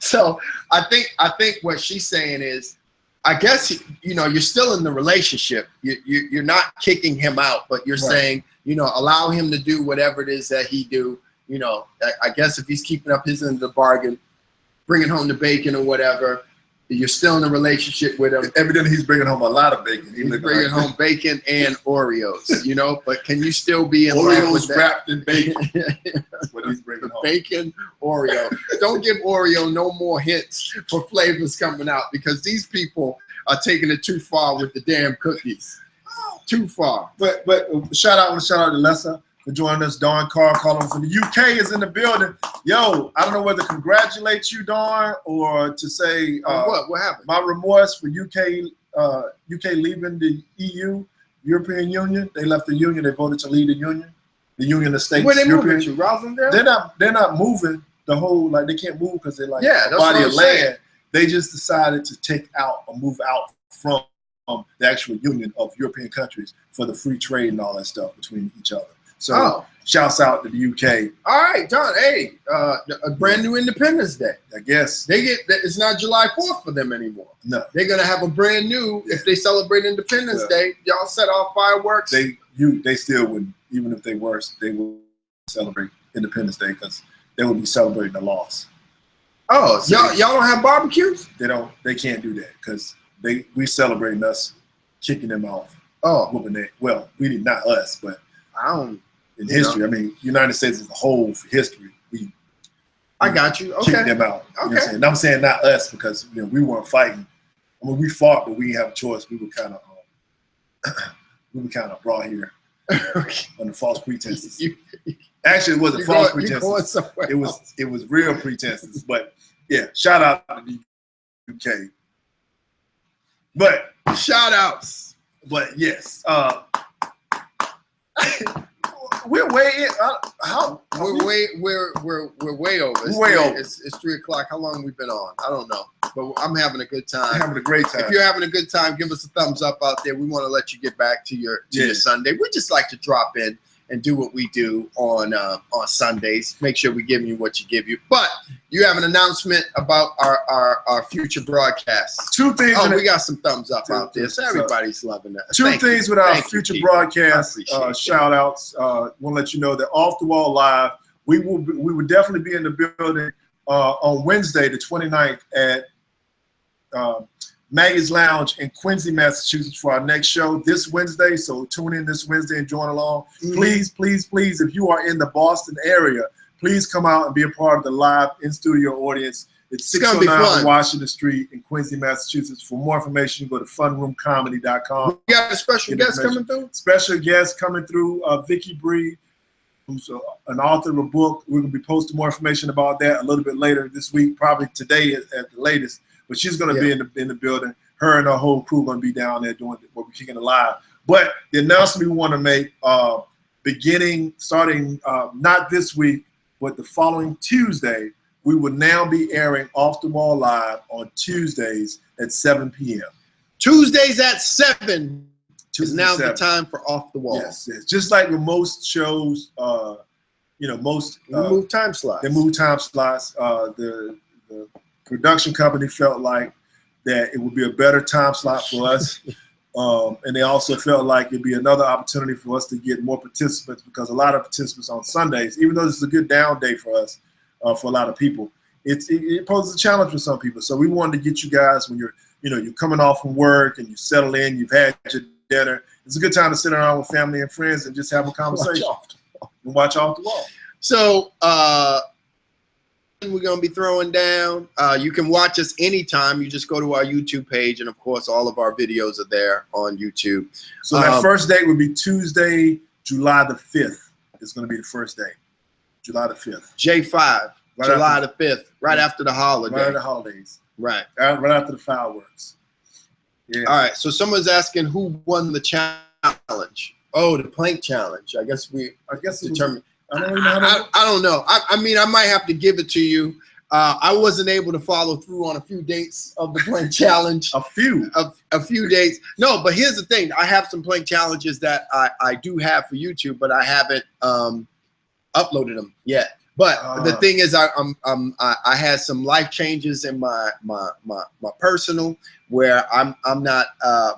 S7: So I think what she's saying is, I guess, you're still in the relationship. You're not kicking him out, but you're saying, allow him to do whatever it is that he do. I guess if he's keeping up his end of the bargain, bringing home the bacon or whatever, you're still in a relationship with him.
S1: Evidently, he's bringing home a lot of bacon.
S7: He's bringing home bacon and Oreos, but can you still be in love with that?
S1: Wrapped in bacon. That's what he's bringing home.
S7: Bacon, Oreo. Don't give Oreo no more hints for flavors coming out, because these people are taking it too far with the damn cookies. Too far.
S1: But shout out to Lessa for joining us. Dawn Carr calling from the UK is in the building. Yo, I don't know whether to congratulate you, Dawn, or to say
S7: what happened?
S1: My remorse for UK leaving the EU, European Union. They left the Union. They voted to leave the Union. The Union of States.
S7: Where they moving to? Rosendale?
S1: They're not moving the whole, like, they can't move because they're like
S7: a
S1: body of land. They just decided to take out or move out from the actual union of European countries for the free trade and all that stuff between each other. So shouts out to the UK.
S7: All right, John. Hey, a brand new Independence Day.
S1: I guess
S7: it's not July 4th for them anymore.
S1: No,
S7: they're gonna have a brand new. If they celebrate Independence Day, y'all set off fireworks.
S1: They still would, even if they were, they would celebrate Independence Day because they would be celebrating the loss.
S7: Oh, so y'all don't have barbecues?
S1: They don't. They can't do that because we celebrating us kicking them off.
S7: Oh,
S1: whooping that. Well, we did, not us, but in history. I mean, United States as a whole for history.
S7: I got you. Okay.
S1: Kicking them out.
S7: Okay.
S1: You know what I'm saying? And I'm saying not us because we weren't fighting. I mean, we fought, but we didn't have a choice. We were kind of brought here under false pretenses. Actually, it wasn't false pretenses. It was real pretenses. But yeah, shout out to the UK. But
S7: shout outs.
S1: But yes, we're way in.
S7: We're way over. It's
S1: way over.
S7: It's 3 o'clock. How long have we been on? I don't know, but I'm having a good time.
S1: I'm having a great time.
S7: If you're having a good time, give us a thumbs up out there. We want to let you get back to your Sunday. We just like to drop in and do what we do on Sundays. Make sure we give you what you give you. But you have an announcement about our future broadcasts.
S1: Two things.
S7: Oh, we got some thumbs up out there. So everybody's loving that.
S1: Two things with our future broadcast shout outs. Want to let you know that Off the Wall Live, we will definitely be in the building on Wednesday, the 29th at Maggie's Lounge in Quincy, Massachusetts for our next show this Wednesday. So tune in this Wednesday and join along. Please, please, please, if you are in the Boston area, please come out and be a part of the live in-studio audience. It's 609 Washington Street in Quincy, Massachusetts. For more information, go to funroomcomedy.com.
S7: We got a special guest coming through?
S1: Special guest coming through, Vicky Bree, who's an author of a book. We're going to be posting more information about that a little bit later this week, probably today at the latest. But she's going to be in the building. Her and her whole crew going to be down there doing what we're kicking it live. But the announcement we want to make, starting not this week, but the following Tuesday, we will now be airing Off the Wall Live on Tuesdays at 7 p.m.
S7: Tuesdays at 7 is now the time for Off the Wall.
S1: Yes, yes. Just like with most shows, most
S7: move time slots.
S1: They move time slots. The production company felt like that it would be a better time slot for us. And they also felt like it'd be another opportunity for us to get more participants, because a lot of participants on Sundays, even though this is a good down day for us, for a lot of people, it poses a challenge for some people. So we wanted to get you guys when you're coming off from work and you settle in, you've had your dinner. It's a good time to sit around with family and friends and just have a conversation and watch Off the Wall.
S7: So we're going to be throwing down. You can watch us anytime. You just go to our YouTube page, and of course, all of our videos are there on YouTube.
S1: So that first date would be Tuesday, July the 5th. Is going to be the first day, July the 5th.
S7: J5, July the 5th, right after the holiday.
S1: Right after the holidays.
S7: Right.
S1: Right after the fireworks. Yeah.
S7: All right. So someone's asking who won the challenge. Oh, the plank challenge. I guess determined. I don't know. I mean, I might have to give it to you. I wasn't able to follow through on a few dates of the plank challenge.
S1: A few
S7: dates. No, but here's the thing. I have some plank challenges that I do have for YouTube, but I haven't uploaded them yet. But the thing is, I had some life changes in my personal, where I'm not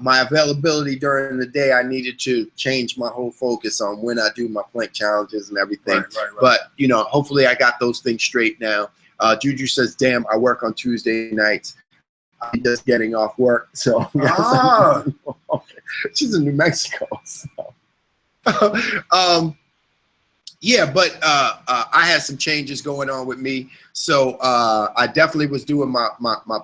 S7: my availability during the day. I needed to change my whole focus on when I do my plank challenges and everything. Right. But hopefully I got those things straight now. Juju says, "Damn, I work on Tuesday nights. I'm just getting off work." So she's in New Mexico. So. Yeah, but I had some changes going on with me, so I definitely was doing my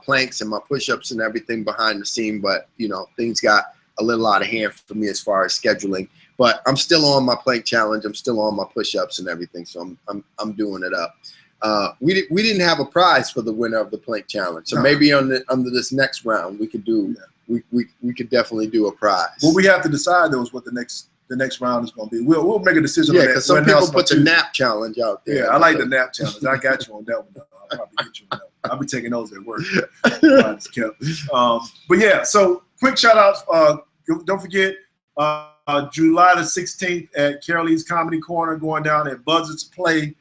S7: planks and my push-ups and everything behind the scene, but things got a little out of hand for me as far as scheduling. But I'm still on my plank challenge. I'm still on my push-ups and everything, so I'm doing it up. We didn't have a prize for the winner of the plank challenge, so maybe under this next round we could do we could definitely do a prize.
S1: What we have to decide though is what the next round is going to be. We'll make a decision on that.
S7: Because some people put the nap challenge out there.
S1: Yeah, I like the nap challenge. I got you on that one. I'll probably get you on that one. I'll be taking those at work. But yeah, so quick shout outs. Don't forget, July the 16th at Carolee's Comedy Corner, going down at Buzzards Play.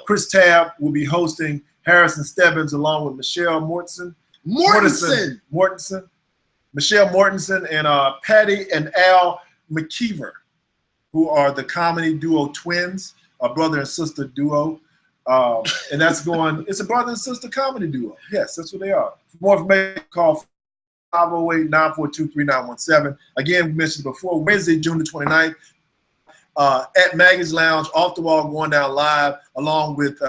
S1: Chris Tabb will be hosting Harrison Stebbins along with Michelle Mortensen. Michelle Mortensen and Patty and Al McKeever, who are the comedy duo Twins, a brother and sister duo. And that's it's a brother and sister comedy duo. Yes, that's what they are. For more information, call 508-942-3917. Again, we mentioned before, Wednesday, June the 29th, at Maggie's Lounge, Off the Wall going down live, along with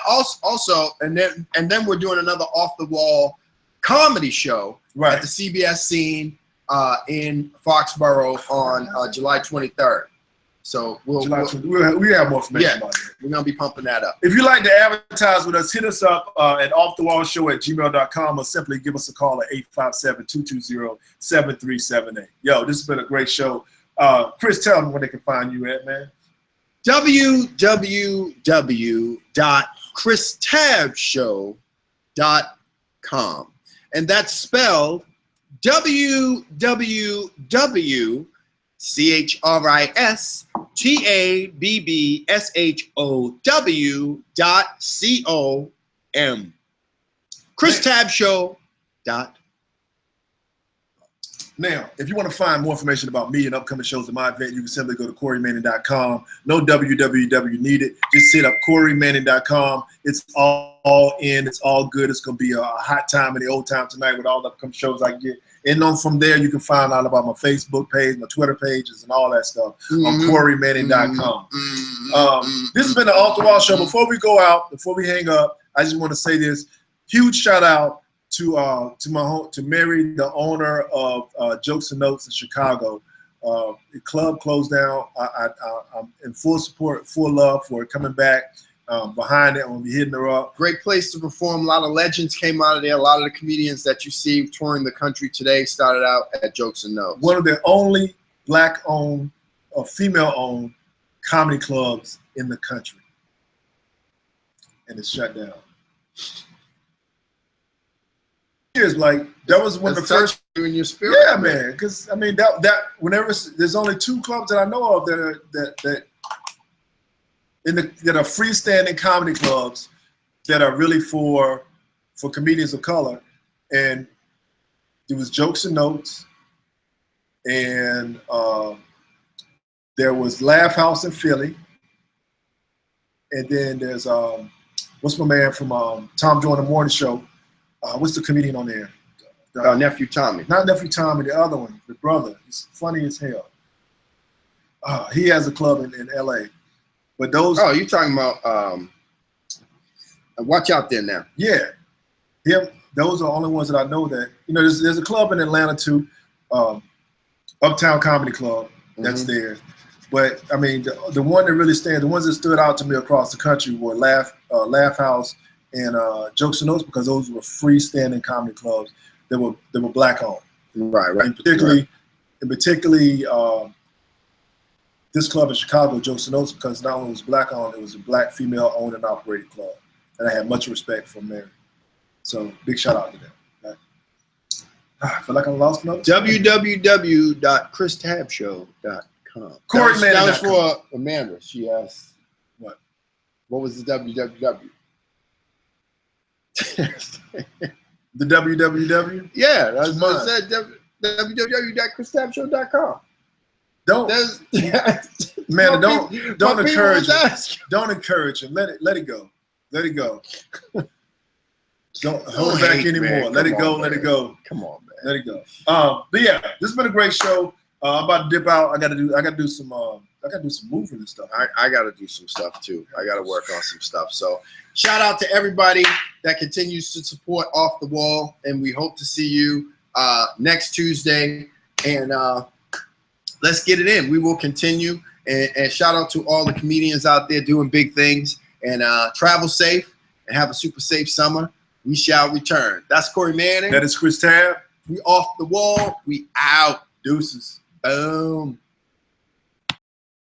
S7: also, and then we're doing another Off the Wall comedy show at the CBS Scene in Foxborough on July 23rd. So we
S1: have more information about it.
S7: We're gonna be pumping that up.
S1: If you'd like to advertise with us, hit us up at offthewallshow@gmail.com, or simply give us a call at 857-220-7378. Yo, this has been a great show. Chris, tell them where they can find you at, man.
S7: www.christabshow.com, and that's spelled www.christabshow.com. ChrisTabShow.com.
S1: Now, if you want to find more information about me and upcoming shows at my event, you can simply go to CoreyManning.com. No www needed. Just hit up CoreyManning.com. It's all in. It's all good. It's going to be a hot time in the old time tonight with all the upcoming shows I get. And then from there, you can find out about my Facebook page, my Twitter pages, and all that stuff on CoreyManning.com. This has been the Off the Wall Show. Before we go out, before we hang up, I just want to say this. Huge shout out to Mary, the owner of Jokes and Notes in Chicago. The club closed down. I'm in full support, full love for it coming back. Behind it, I'm gonna be hitting her up.
S7: Great place to perform. A lot of legends came out of there. A lot of the comedians that you see touring the country today started out at Jokes and Notes.
S1: One of the only black-owned or female-owned comedy clubs in the country, and it's shut down. Like that was one of the first
S7: in your spirit.
S1: Yeah, man. Because I mean that whenever there's only 2 clubs that I know of that are freestanding comedy clubs that are really for comedians of color, and it was Jokes and Notes, and there was Laugh House in Philly, and then there's what's my man from Tom Joyner Morning Show. What's the comedian on there?
S7: Nephew Tommy.
S1: Not Nephew Tommy, the other one, the brother. He's funny as hell. He has a club in LA. But those.
S7: Oh, you're talking about Watch Out There Now.
S1: Yeah. Him. Those are the only ones that I know that, there's a club in Atlanta too, Uptown Comedy Club, that's there. But I mean, the one that really the ones that stood out to me across the country were Laugh House and Jokes and Notes, because those were freestanding comedy clubs that were black owned.
S7: Right.
S1: And particularly this club in Chicago, Jokes and Notes, because not only was black owned, it was a black female owned and operated club, and I had much respect for Mary. So big shout out to them. I feel like I lost another.
S7: www.christabshow.com. That was for Amanda. She asked, "What was the www?"
S1: The www?
S7: Yeah, that's what it said. www.christabshow.com.
S1: Don't encourage him. Let it go. Let it go. Don't hold it back anymore.
S7: Man.
S1: Let it go. Let it go.
S7: Come on, man.
S1: Let it go. But yeah, this has been a great show. I'm about to dip out. I gotta do some moving and stuff.
S7: I gotta do some stuff too. I gotta work on some stuff. So shout out to everybody that continues to support Off the Wall, and we hope to see you next Tuesday. And let's get it in. We will continue. And shout out to all the comedians out there doing big things. And travel safe and have a super safe summer. We shall return. That's Corey Manning.
S1: That is Chris Tab.
S7: We Off the Wall. We out.
S1: Deuces.
S7: Boom.